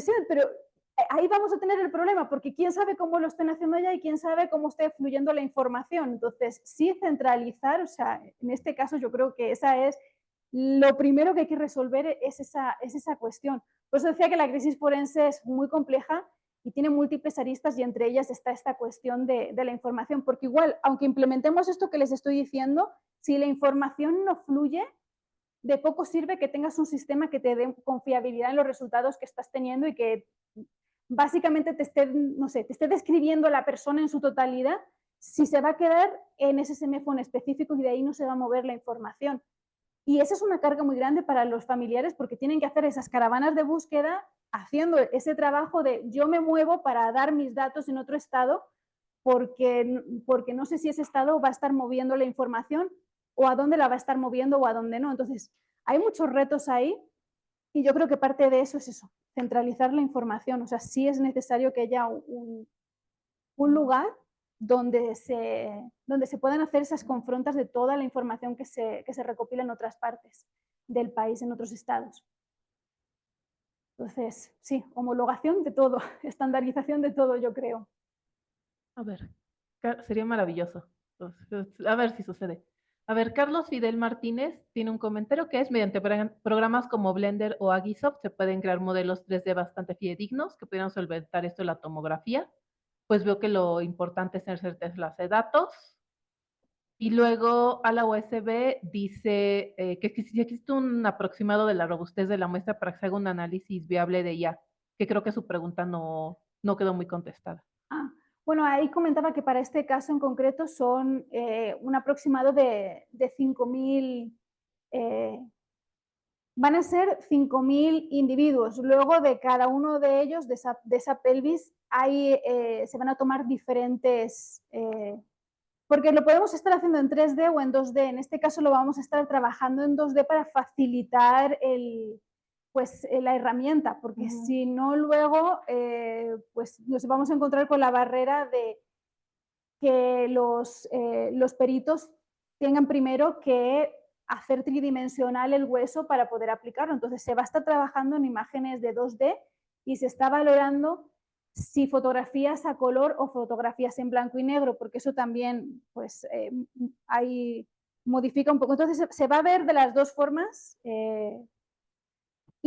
sea, pero ahí vamos a tener el problema, porque quién sabe cómo lo estén haciendo allá y quién sabe cómo esté fluyendo la información. Entonces, sí centralizar, o sea, en este caso yo creo que esa es lo primero que hay que resolver, es esa cuestión. Por eso decía que la crisis forense es muy compleja y tiene múltiples aristas y entre ellas está esta cuestión de la información, porque igual, aunque implementemos esto que les estoy diciendo, si la información no fluye, de poco sirve que tengas un sistema que te dé confiabilidad en los resultados que estás teniendo y que básicamente te esté describiendo la persona en su totalidad, si se va a quedar en ese CEMEFO específico y de ahí no se va a mover la información. Y esa es una carga muy grande para los familiares porque tienen que hacer esas caravanas de búsqueda haciendo ese trabajo de yo me muevo para dar mis datos en otro estado porque no sé si ese estado va a estar moviendo la información o a dónde la va a estar moviendo o a dónde no. Entonces, hay muchos retos ahí y yo creo que parte de eso es eso, centralizar la información. O sea, sí es necesario que haya un lugar donde se puedan hacer esas confrontas de toda la información que se recopila en otras partes del país, en otros estados. Entonces, sí, homologación de todo, estandarización de todo, yo creo. A ver, sería maravilloso. A ver si sucede. A ver, Carlos Fidel Martínez tiene un comentario que es, mediante programas como Blender o Agisoft se pueden crear modelos 3D bastante fidedignos que pudieran solventar esto de la tomografía. Pues veo que lo importante es tener certeza de datos. Y luego a la USB dice que si existe un aproximado de la robustez de la muestra para que se haga un análisis viable de ella, que creo que su pregunta no quedó muy contestada. Bueno, ahí comentaba que para este caso en concreto son un aproximado de 5.000, van a ser 5.000 individuos. Luego de cada uno de ellos, de esa pelvis, se van a tomar diferentes, porque lo podemos estar haciendo en 3D o en 2D. En este caso lo vamos a estar trabajando en 2D para facilitar la herramienta, porque si no luego pues nos vamos a encontrar con la barrera de que los peritos tengan primero que hacer tridimensional el hueso para poder aplicarlo. Entonces se va a estar trabajando en imágenes de 2D y se está valorando si fotografías a color o fotografías en blanco y negro, porque eso también pues ahí modifica un poco. Entonces se va a ver de las dos formas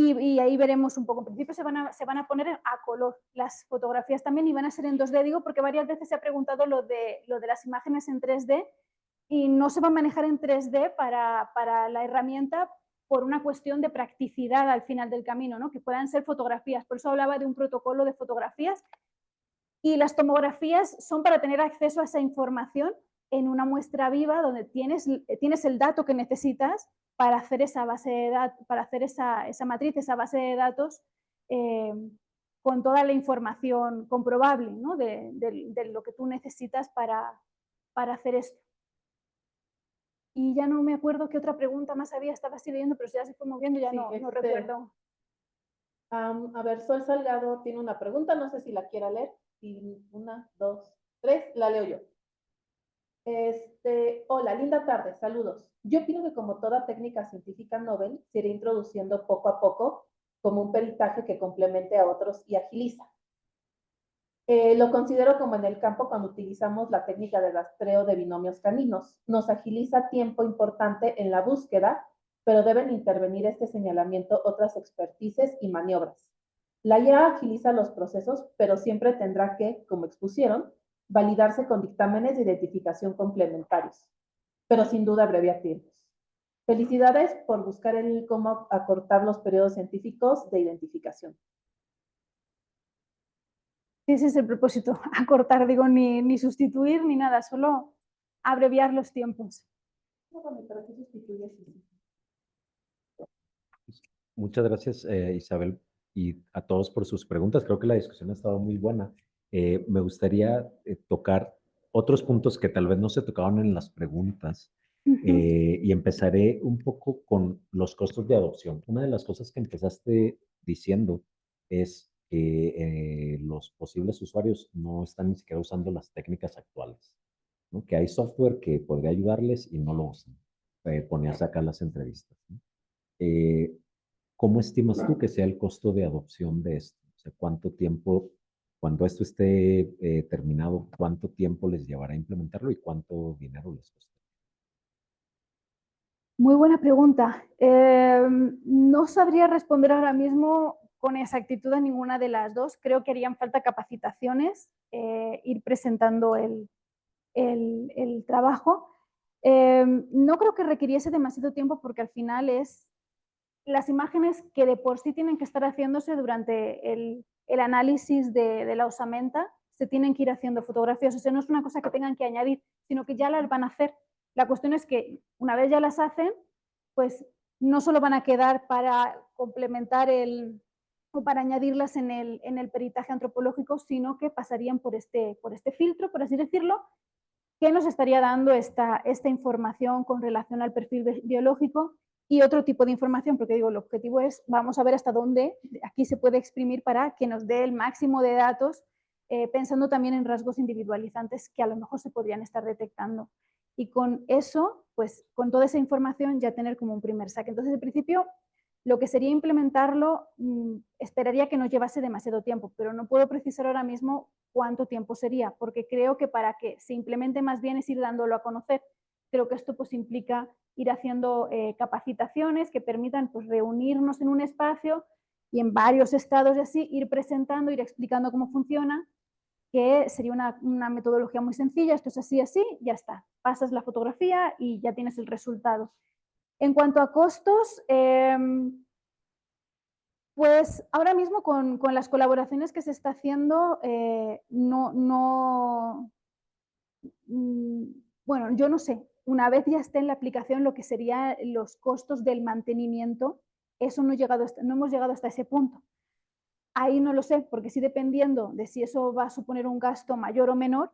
Y ahí veremos un poco. En principio se van a poner a color las fotografías también y van a ser en 2D, digo, porque varias veces se ha preguntado lo de las imágenes en 3D y no se va a manejar en 3D para la herramienta por una cuestión de practicidad al final del camino, ¿no? Que puedan ser fotografías. Por eso hablaba de un protocolo de fotografías. Y las tomografías son para tener acceso a esa información en una muestra viva donde tienes el dato que necesitas para hacer esa base de datos, para hacer esa matriz, esa base de datos con toda la información comprobable, ¿no? de lo que tú necesitas para hacer esto. Y ya no me acuerdo qué otra pregunta más había, estaba así leyendo, pero ya se fue moviendo, ya Sí, no recuerdo. A ver, Sol Salgado tiene una pregunta, no sé si la quiera leer. Y 1, 2, 3, la leo yo. Hola, linda tarde, saludos. Yo opino que como toda técnica científica novel, se irá introduciendo poco a poco como un peritaje que complemente a otros y agiliza. Lo considero como en el campo cuando utilizamos la técnica de rastreo de binomios caninos. Nos agiliza tiempo importante en la búsqueda, pero deben intervenir este señalamiento otras expertices y maniobras. La IA agiliza los procesos, pero siempre tendrá que, como expusieron, validarse con dictámenes de identificación complementarios, pero sin duda abrevia tiempos. Felicidades por buscar el cómo acortar los periodos científicos de identificación. Sí, ese es el propósito, acortar, digo, ni sustituir ni nada, solo abreviar los tiempos. Muchas gracias, Isabel, y a todos por sus preguntas. Creo que la discusión ha estado muy buena. Me gustaría tocar otros puntos que tal vez no se tocaban en las preguntas. Y empezaré un poco con los costos de adopción. Una de las cosas que empezaste diciendo es que los posibles usuarios no están ni siquiera usando las técnicas actuales, ¿no? Que hay software que podría ayudarles y no lo usan. Ponías acá las entrevistas, ¿no? ¿Cómo estimas tú que sea el costo de adopción de esto? O sea, ¿cuánto tiempo, cuando esto esté terminado, cuánto tiempo les llevará a implementarlo y cuánto dinero les costará? Muy buena pregunta. No sabría responder ahora mismo con exactitud a ninguna de las dos. Creo que harían falta capacitaciones, ir presentando el trabajo. No creo que requiriese demasiado tiempo porque al final es las imágenes que de por sí tienen que estar haciéndose durante el análisis de la osamenta, se tienen que ir haciendo fotografías. O sea, no es una cosa que tengan que añadir, sino que ya las van a hacer. La cuestión es que una vez ya las hacen, pues no solo van a quedar para complementar o para añadirlas en el peritaje antropológico, sino que pasarían por este filtro, por así decirlo, que nos estaría dando esta información con relación al perfil biológico y otro tipo de información, porque digo, el objetivo es, vamos a ver hasta dónde aquí se puede exprimir para que nos dé el máximo de datos, pensando también en rasgos individualizantes que a lo mejor se podrían estar detectando. Y con eso, pues con toda esa información ya tener como un primer saque. Entonces, en principio, lo que sería implementarlo, esperaría que no llevase demasiado tiempo, pero no puedo precisar ahora mismo cuánto tiempo sería, porque creo que para que se implemente más bien es ir dándolo a conocer. Creo que esto pues implica ir haciendo capacitaciones que permitan pues reunirnos en un espacio y en varios estados y así ir presentando, ir explicando cómo funciona, que sería una metodología muy sencilla, esto es así, así, ya está. Pasas la fotografía y ya tienes el resultado. En cuanto a costos, pues ahora mismo con las colaboraciones que se está haciendo, bueno, yo no sé, una vez ya esté en la aplicación lo que serían los costos del mantenimiento, eso no hemos llegado hasta ese punto. Ahí no lo sé, porque sí, dependiendo de si eso va a suponer un gasto mayor o menor,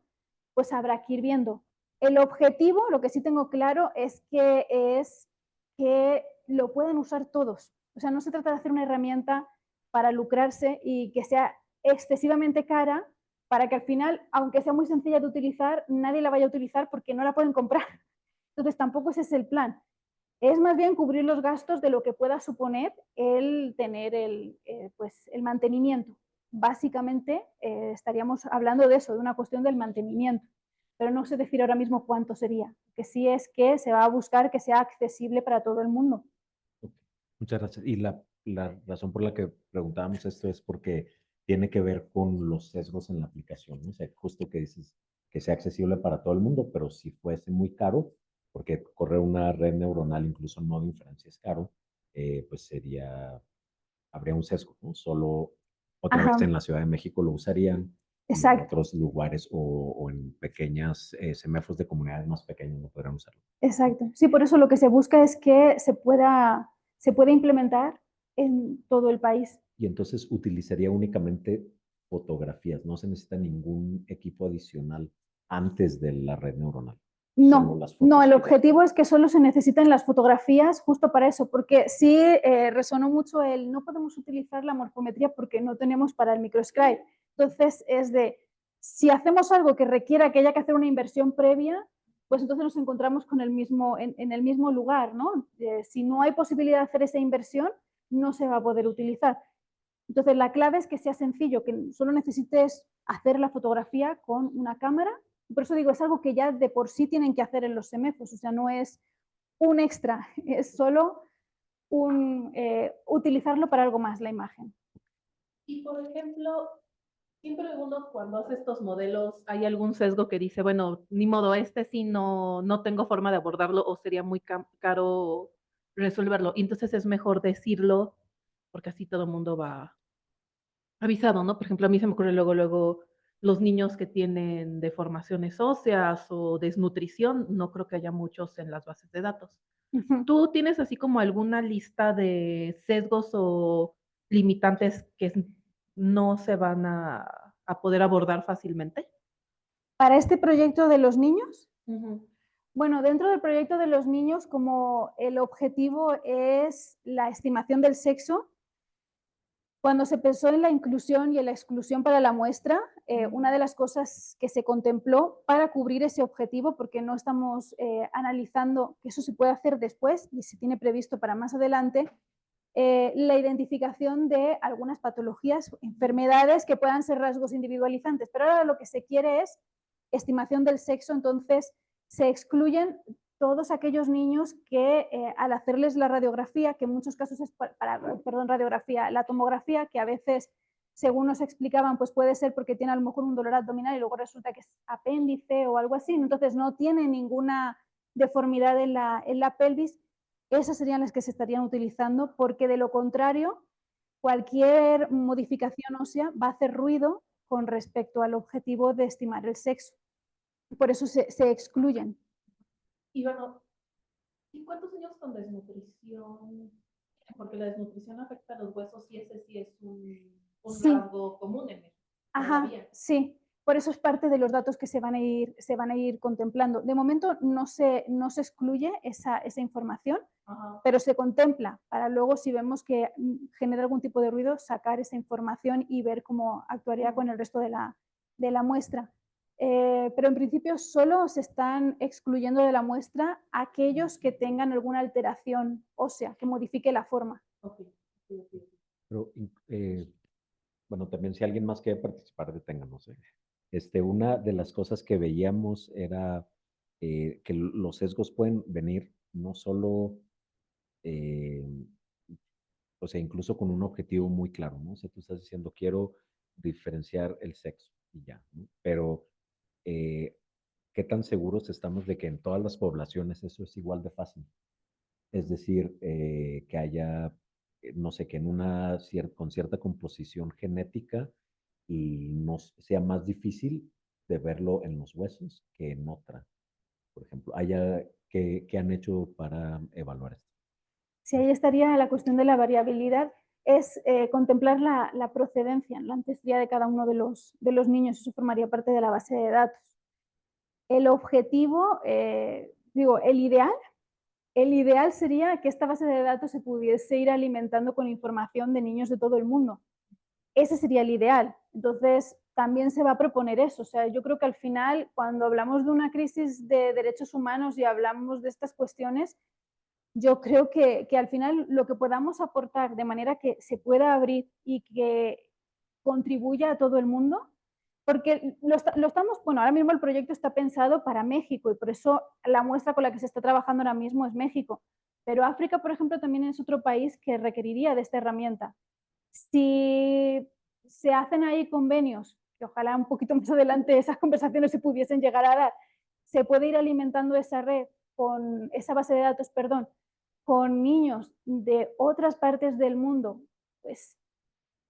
pues habrá que ir viendo. El objetivo, lo que sí tengo claro, es que lo puedan usar todos. O sea, no se trata de hacer una herramienta para lucrarse y que sea excesivamente cara para que al final, aunque sea muy sencilla de utilizar, nadie la vaya a utilizar porque no la pueden comprar. Entonces, tampoco ese es el plan. Es más bien cubrir los gastos de lo que pueda suponer el tener el mantenimiento. Básicamente, estaríamos hablando de eso, de una cuestión del mantenimiento, pero no sé decir ahora mismo cuánto sería, que sí es que se va a buscar que sea accesible para todo el mundo. Muchas gracias. Y la la razón por la que preguntábamos esto es porque tiene que ver con los sesgos en la aplicación, ¿no? O sea, justo que dices que sea accesible para todo el mundo, pero si fuese muy caro, porque correr una red neuronal, incluso en modo inferencia, es caro, pues habría un sesgo, ¿no? Solo otra vez Ajá, en la Ciudad de México lo usarían y en exacto, otros lugares o en pequeñas semáforos de comunidades más pequeñas no podrán usarlo. exacto. Sí, por eso lo que se busca es que se pueda implementar en todo el país. Y entonces utilizaría únicamente fotografías, no se necesita ningún equipo adicional antes de la red neuronal, solo No, las no, fotos el y ya. objetivo es que solo se necesiten las fotografías justo para eso, porque sí resonó mucho el no podemos utilizar la morfometría porque no tenemos para el microscribe. Entonces es de, si hacemos algo que requiera que haya que hacer una inversión previa, pues entonces nos encontramos con el mismo, en el mismo lugar, ¿no? Si no hay posibilidad de hacer esa inversión, no se va a poder utilizar. Entonces la clave es que sea sencillo, que solo necesites hacer la fotografía con una cámara. Por eso digo, es algo que ya de por sí tienen que hacer en los semefos, o sea, no es un extra, es solo utilizarlo para algo más, la imagen. Y por ejemplo, siempre uno cuando hace estos modelos hay algún sesgo que dice, bueno, ni modo, este sí no tengo forma de abordarlo o sería muy caro resolverlo. Y entonces es mejor decirlo porque así todo el mundo va avisado, ¿no? Por ejemplo, a mí se me ocurre luego los niños que tienen deformaciones óseas o desnutrición, no creo que haya muchos en las bases de datos. Ujú. ¿Tú tienes así como alguna lista de sesgos o limitantes que no se van a poder abordar fácilmente? Para este proyecto de los niños, Ujú. bueno, dentro del proyecto de los niños, como el objetivo es la estimación del sexo, cuando se pensó en la inclusión y en la exclusión para la muestra, una de las cosas que se contempló para cubrir ese objetivo, porque no estamos analizando que eso se puede hacer después y se tiene previsto para más adelante, la identificación de algunas patologías, enfermedades que puedan ser rasgos individualizantes. Pero ahora lo que se quiere es estimación del sexo, entonces se excluyen todos aquellos niños que al hacerles la radiografía, que en muchos casos es radiografía, la tomografía, que a veces, según nos explicaban, pues puede ser porque tiene a lo mejor un dolor abdominal y luego resulta que es apéndice o algo así, entonces no tiene ninguna deformidad en la pelvis, esas serían las que se estarían utilizando, porque de lo contrario, cualquier modificación ósea va a hacer ruido con respecto al objetivo de estimar el sexo. Por eso se excluyen. Y bueno, ¿y cuántos niños con desnutrición? Porque la desnutrición afecta a los huesos y ese sí es un Sí, rasgo común en México ajá, todavía. sí. Por eso es parte de los datos que se van a ir contemplando. De momento no se excluye esa información, Ajá. pero se contempla para luego, si vemos que genera algún tipo de ruido, sacar esa información y ver cómo actuaría con el resto de la muestra. Pero en principio solo se están excluyendo de la muestra aquellos que tengan alguna alteración ósea que modifique la forma. Okay. Okay. Pero, bueno, también si alguien más quiere participar, deténganos. Una de las cosas que veíamos era que los sesgos pueden venir no solo, eh, o sea, incluso con un objetivo muy claro, ¿no? O sea, tú estás diciendo, quiero diferenciar el sexo y ya, ¿no? Pero, ¿qué tan seguros estamos de que en todas las poblaciones eso es igual de fácil? Es decir, que haya, no sé, que en con cierta composición genética y no sea más difícil de verlo en los huesos que en otra, por ejemplo. ¿Qué han hecho para evaluar esto? Si ahí estaría la cuestión de la variabilidad, es contemplar la procedencia, la ancestría de cada uno de los niños, eso formaría parte de la base de datos. El objetivo, el ideal sería que esta base de datos se pudiese ir alimentando con información de niños de todo el mundo. Ese sería el ideal. Entonces, también se va a proponer eso. O sea, yo creo que al final, cuando hablamos de una crisis de derechos humanos y hablamos de estas cuestiones, yo creo que al final lo que podamos aportar de manera que se pueda abrir y que contribuya a todo el mundo, porque lo estamos, bueno, ahora mismo el proyecto está pensado para México y por eso la muestra con la que se está trabajando ahora mismo es México, Pero África, por ejemplo, también es otro país que requeriría de esta herramienta. Si se hacen ahí convenios, que ojalá un poquito más adelante esas conversaciones se pudiesen llegar a dar, se puede ir alimentando esa red con esa base de datos, perdón, con niños de otras partes del mundo, pues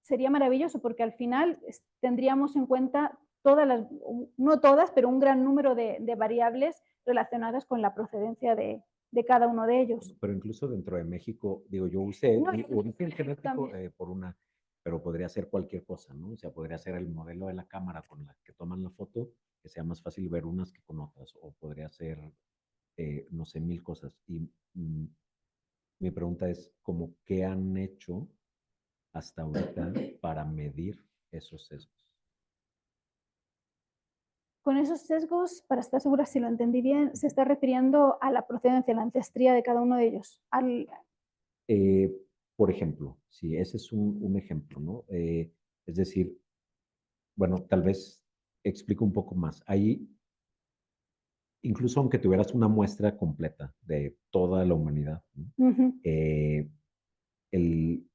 sería maravilloso porque al final tendríamos en cuenta todas las, no todas, pero un gran número de variables relacionadas con la procedencia de cada uno de ellos. Pero incluso dentro de México, digo, yo usé No, origen genético también. por una, pero podría ser cualquier cosa, ¿no? O sea, podría ser el modelo de la cámara con la que toman la foto, que sea más fácil ver unas que con otras, o podría ser, no sé, mil cosas. Y mi pregunta es, ¿cómo qué han hecho hasta ahorita para medir esos sesgos? Con esos sesgos, para estar segura si lo entendí bien, se está refiriendo a la procedencia, la ancestría de cada uno de ellos. Por ejemplo, sí, ese es un ejemplo, ¿no? Es decir, bueno, tal vez explico un poco más. Ahí, incluso aunque tuvieras una muestra completa de toda la humanidad, ¿no? eh, el,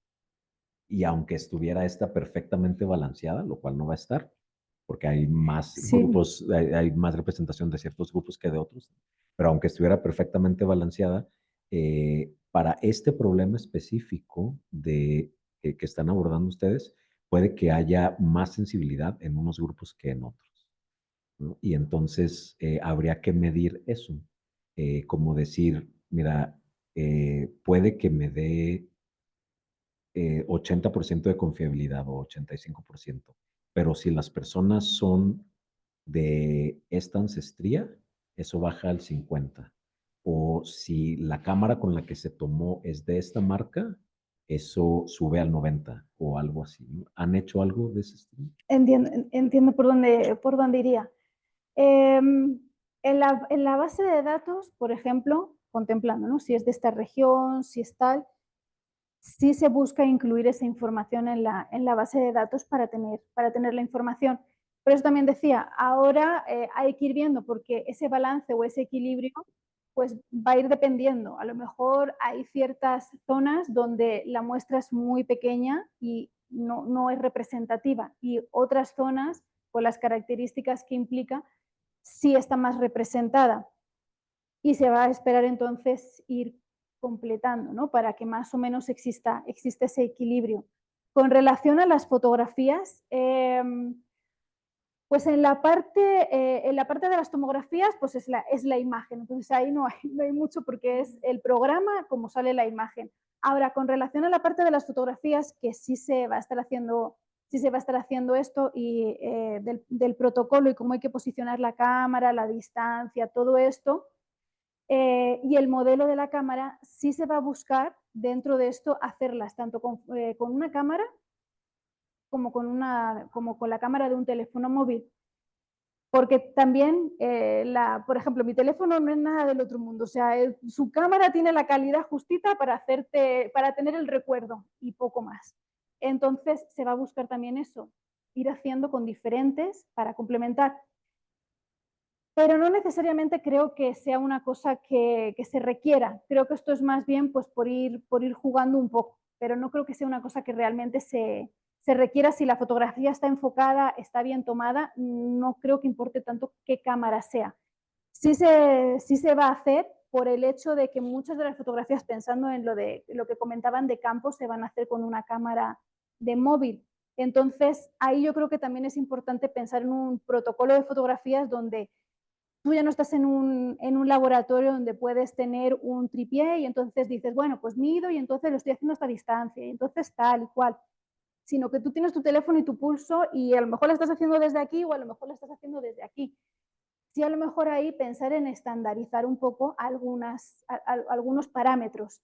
y aunque estuviera esta perfectamente balanceada, lo cual no va a estar, porque hay más Sí. grupos, hay más representación de ciertos grupos que de otros, pero aunque estuviera perfectamente balanceada, para este problema específico que están abordando ustedes, puede que haya más sensibilidad en unos grupos que en otros, ¿no? Y entonces habría que medir eso, como decir, mira, puede que me dé 80% de confiabilidad o 85%. Pero si las personas son de esta ancestría, eso baja al 50%. O si la cámara con la que se tomó es de esta marca, eso sube al 90% o algo así, ¿no? ¿Han hecho algo de ese estilo? Entiendo por dónde iría. En la base de datos, por ejemplo, contemplando, ¿no? Si es de esta región, si es tal, sí se busca incluir esa información en la base de datos para tener la información. Por eso también decía, ahora hay que ir viendo porque ese balance o ese equilibrio pues va a ir dependiendo. A lo mejor hay ciertas zonas donde la muestra es muy pequeña y no es representativa y otras zonas, con las características que implica, sí está más representada. Y se va a esperar entonces ir completando, ¿no? Para que más o menos exista ese equilibrio. Con relación a las fotografías, pues en la parte de las tomografías, pues es la imagen. Entonces ahí no hay mucho porque es el programa como sale la imagen. Ahora, con relación a la parte de las fotografías, que sí se va a estar haciendo esto y del protocolo y cómo hay que posicionar la cámara, la distancia, todo esto, y el modelo de la cámara sí se va a buscar dentro de esto hacerlas tanto con una cámara como con la cámara de un teléfono móvil. Porque también, por ejemplo, mi teléfono no es nada del otro mundo. O sea, su cámara tiene la calidad justita para tener el recuerdo y poco más. Entonces, se va a buscar también eso, ir haciendo con diferentes para complementar. Pero no necesariamente creo que sea una cosa que se requiera. Creo que esto es más bien pues, por ir jugando un poco, pero no creo que sea una cosa que realmente se requiera. Si la fotografía está enfocada, está bien tomada, no creo que importe tanto qué cámara sea. Sí se va a hacer por el hecho de que muchas de las fotografías, pensando en lo que comentaban de campo, se van a hacer con una cámara de móvil. Entonces, ahí yo creo que también es importante pensar en un protocolo de fotografías donde tú ya no estás en un laboratorio donde puedes tener un tripié y entonces dices, bueno, pues mido y entonces lo estoy haciendo a esta distancia y entonces tal y cual, sino que tú tienes tu teléfono y tu pulso y a lo mejor lo estás haciendo desde aquí o a lo mejor lo estás haciendo desde aquí. Sí, a lo mejor ahí pensar en estandarizar un poco algunos parámetros,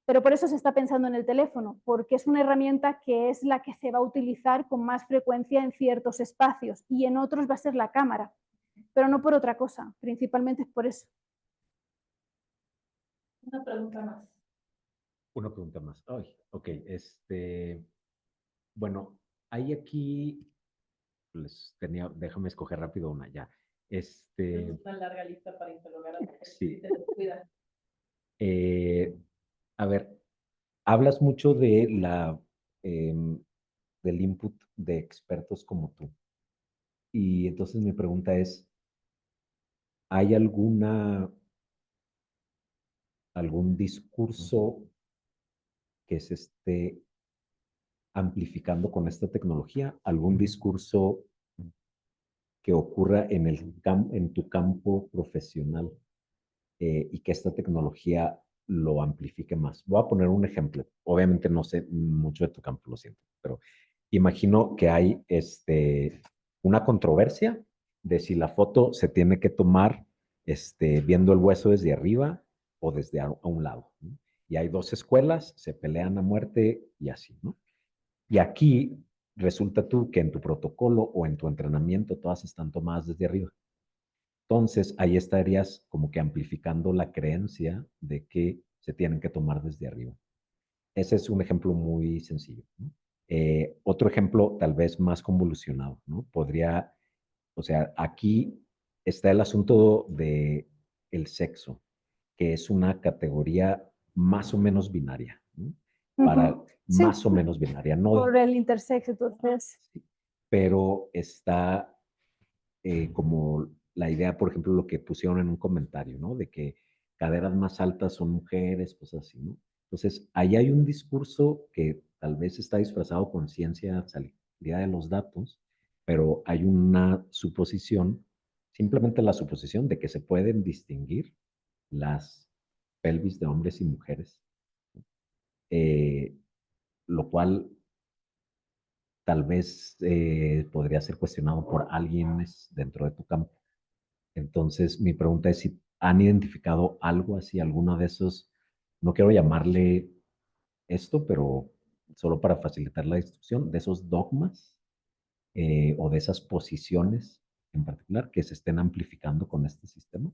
pero por eso se está pensando en el teléfono, porque es una herramienta que es la que se va a utilizar con más frecuencia en ciertos espacios y en otros va a ser la cámara, pero no por otra cosa, principalmente es por eso. Una pregunta más. Una pregunta más. Ay, ok, bueno, hay aquí, déjame escoger rápido una ya. Es una larga lista para interrogar a Sí. Cuida. A ver, hablas mucho de del input de expertos como tú. Y entonces mi pregunta es, ¿hay algún discurso que se esté amplificando con esta tecnología? ¿Algún discurso que ocurra en tu campo profesional y que esta tecnología lo amplifique más? Voy a poner un ejemplo. Obviamente no sé mucho de tu campo, lo siento, pero imagino que hay una controversia de si la foto se tiene que tomar viendo el hueso desde arriba o desde a un lado, ¿no? Y hay dos escuelas, se pelean a muerte y así, ¿no? Y aquí resulta tú que en tu protocolo o en tu entrenamiento todas están tomadas desde arriba. Entonces, ahí estarías como que amplificando la creencia de que se tienen que tomar desde arriba. Ese es un ejemplo muy sencillo, ¿no? Otro ejemplo tal vez más convolucionado, ¿no? O sea, aquí está el asunto de el sexo, que es una categoría más o menos binaria, ¿no? Para Sí, más o menos binaria, no, por el intersex, entonces. pero está como la idea, por ejemplo, lo que pusieron en un comentario, ¿no? De que caderas más altas son mujeres, cosas así, ¿no? Entonces, ahí hay un discurso que tal vez está disfrazado con ciencia, salida de los datos, pero hay una suposición, simplemente la suposición de que se pueden distinguir las pelvis de hombres y mujeres, eh, lo cual tal vez podría ser cuestionado por alguien dentro de tu campo. Entonces, mi pregunta es si han identificado algo así, alguno de esos, no quiero llamarle esto, pero solo para facilitar la discusión, de esos dogmas o de esas posiciones en particular que se estén amplificando con este sistema.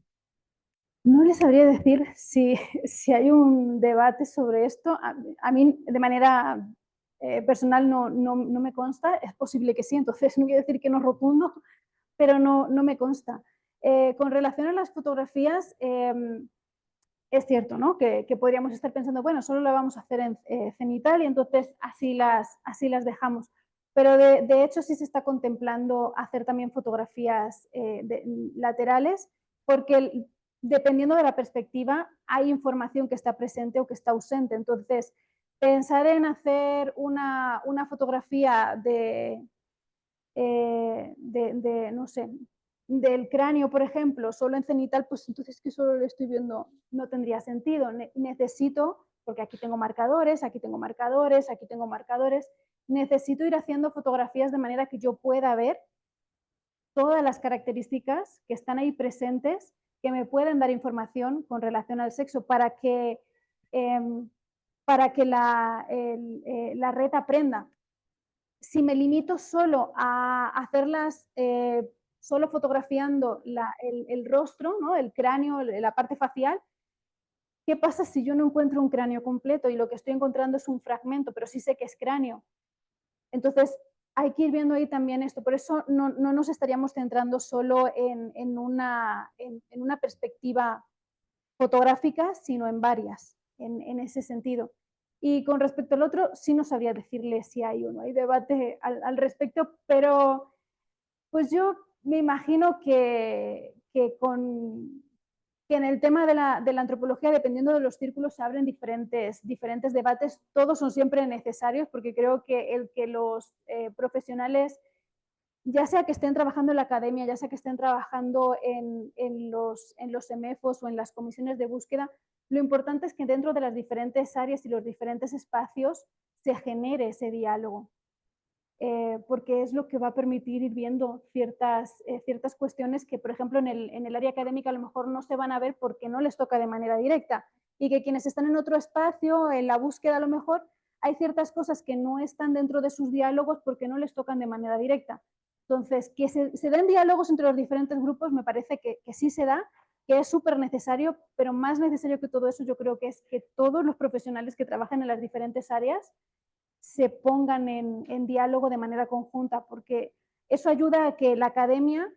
No les sabría decir si, si hay un debate sobre esto. A mí, de manera personal, no me consta. Es posible que sí, entonces no quiero decir que no rotundo, pero no me consta. Con relación a las fotografías, es cierto, ¿no? Que podríamos estar pensando, bueno, solo la vamos a hacer en cenital y entonces así las dejamos. Pero de hecho sí se está contemplando hacer también fotografías laterales, porque dependiendo de la perspectiva hay información que está presente o que está ausente. Entonces, pensar en hacer una fotografía no sé, del cráneo, por ejemplo, solo en cenital, pues entonces que solo lo estoy viendo no tendría sentido. Necesito, porque aquí tengo marcadores, aquí tengo marcadores, aquí tengo marcadores, necesito ir haciendo fotografías de manera que yo pueda ver todas las características que están ahí presentes, que me pueden dar información con relación al sexo para que la red aprenda. Si me limito solo a hacerlas solo fotografiando el rostro, ¿no? El cráneo, la parte facial, ¿qué pasa si yo no encuentro un cráneo completo y lo que estoy encontrando es un fragmento, pero sí sé que es cráneo? Entonces, hay que ir viendo ahí también esto. Por eso no nos estaríamos centrando solo en una perspectiva fotográfica, sino en varias, en ese sentido. Y con respecto al otro, sí no sabría decirle si hay o no hay debate al respecto, pero pues yo me imagino que en el tema de la antropología, dependiendo de los círculos, se abren diferentes debates. Todos son siempre necesarios porque creo que el que los profesionales, ya sea que estén trabajando en la academia, ya sea que estén trabajando en los EMEFOS o en las comisiones de búsqueda, lo importante es que dentro de las diferentes áreas y los diferentes espacios se genere ese diálogo, porque es lo que va a permitir ir viendo ciertas cuestiones que, por ejemplo, en el área académica a lo mejor no se van a ver porque no les toca de manera directa, y que quienes están en otro espacio, en la búsqueda a lo mejor, hay ciertas cosas que no están dentro de sus diálogos porque no les tocan de manera directa. Entonces, que se den diálogos entre los diferentes grupos me parece que sí se da, que es súper necesario, pero más necesario que todo eso yo creo que es que todos los profesionales que trabajan en las diferentes áreas se pongan en diálogo de manera conjunta, porque eso ayuda a que la academia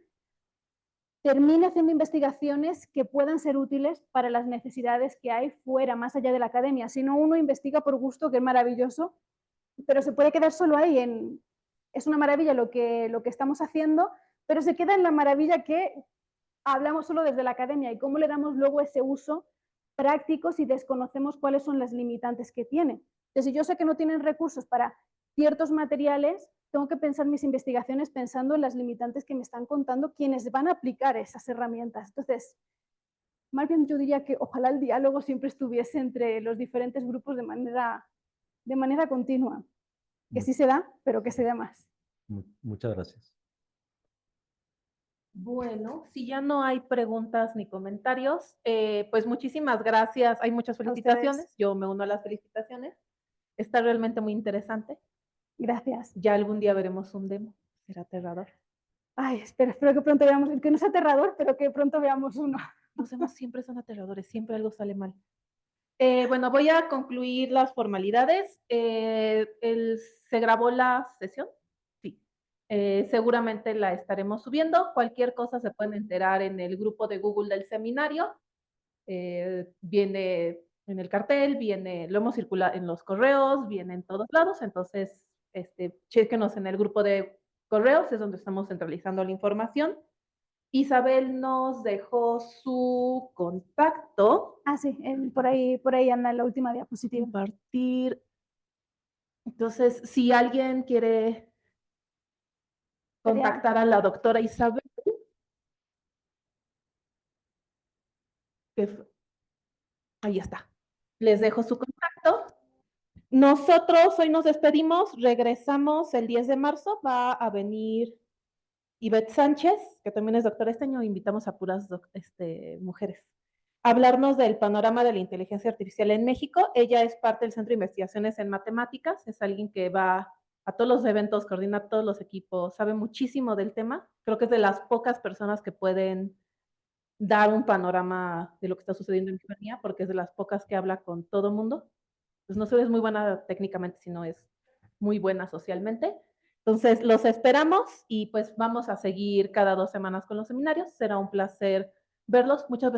termine haciendo investigaciones que puedan ser útiles para las necesidades que hay fuera, más allá de la academia. Si no, uno investiga por gusto, que es maravilloso, pero se puede quedar solo ahí es una maravilla lo que estamos haciendo, pero se queda en la maravilla que hablamos solo desde la academia y cómo le damos luego ese uso práctico si desconocemos cuáles son las limitantes que tiene. Entonces, si yo sé que no tienen recursos para ciertos materiales, tengo que pensar mis investigaciones pensando en las limitantes que me están contando quienes van a aplicar esas herramientas. Entonces, más bien yo diría que ojalá el diálogo siempre estuviese entre los diferentes grupos de manera continua. Que sí se da, pero que se dé más. Muchas gracias. Bueno, si ya no hay preguntas ni comentarios, pues muchísimas gracias. Hay muchas felicitaciones. Yo me uno a las felicitaciones. Está realmente muy interesante. Gracias. Ya algún día veremos un demo. Será aterrador. Ay, espero que pronto veamos, que no sea aterrador, pero que pronto veamos uno. Los demos siempre son aterradores, siempre algo sale mal. Bueno, voy a concluir las formalidades. ¿Se grabó la sesión? Sí. Seguramente la estaremos subiendo. Cualquier cosa se pueden enterar en el grupo de Google del seminario. Viene en el cartel, lo hemos circulado en los correos, viene en todos lados. Entonces, chéquenos en el grupo de correos, es donde estamos centralizando la información. Isabel nos dejó su contacto. Ah, sí, por ahí anda la última diapositiva. Compartir. Entonces, si alguien quiere contactar a la doctora Isabel, ahí está. Les dejo su contacto. Nosotros hoy nos despedimos, regresamos el 10 de marzo, va a venir Ivette Sánchez, que también es doctora este año, invitamos a puras mujeres, a hablarnos del panorama de la inteligencia artificial en México. Ella es parte del Centro de Investigaciones en Matemáticas, es alguien que va a todos los eventos, coordina todos los equipos, sabe muchísimo del tema. Creo que es de las pocas personas que pueden dar un panorama de lo que está sucediendo en España, porque es de las pocas que habla con todo el mundo. Pues no solo es muy buena técnicamente, sino es muy buena socialmente. Entonces, los esperamos y pues vamos a seguir cada 2 semanas con los seminarios. Será un placer verlos. Muchas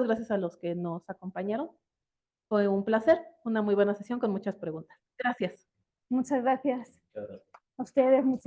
gracias a los que nos acompañaron. Fue un placer, una muy buena sesión con muchas preguntas. Gracias. Muchas gracias. A ustedes, muchísimas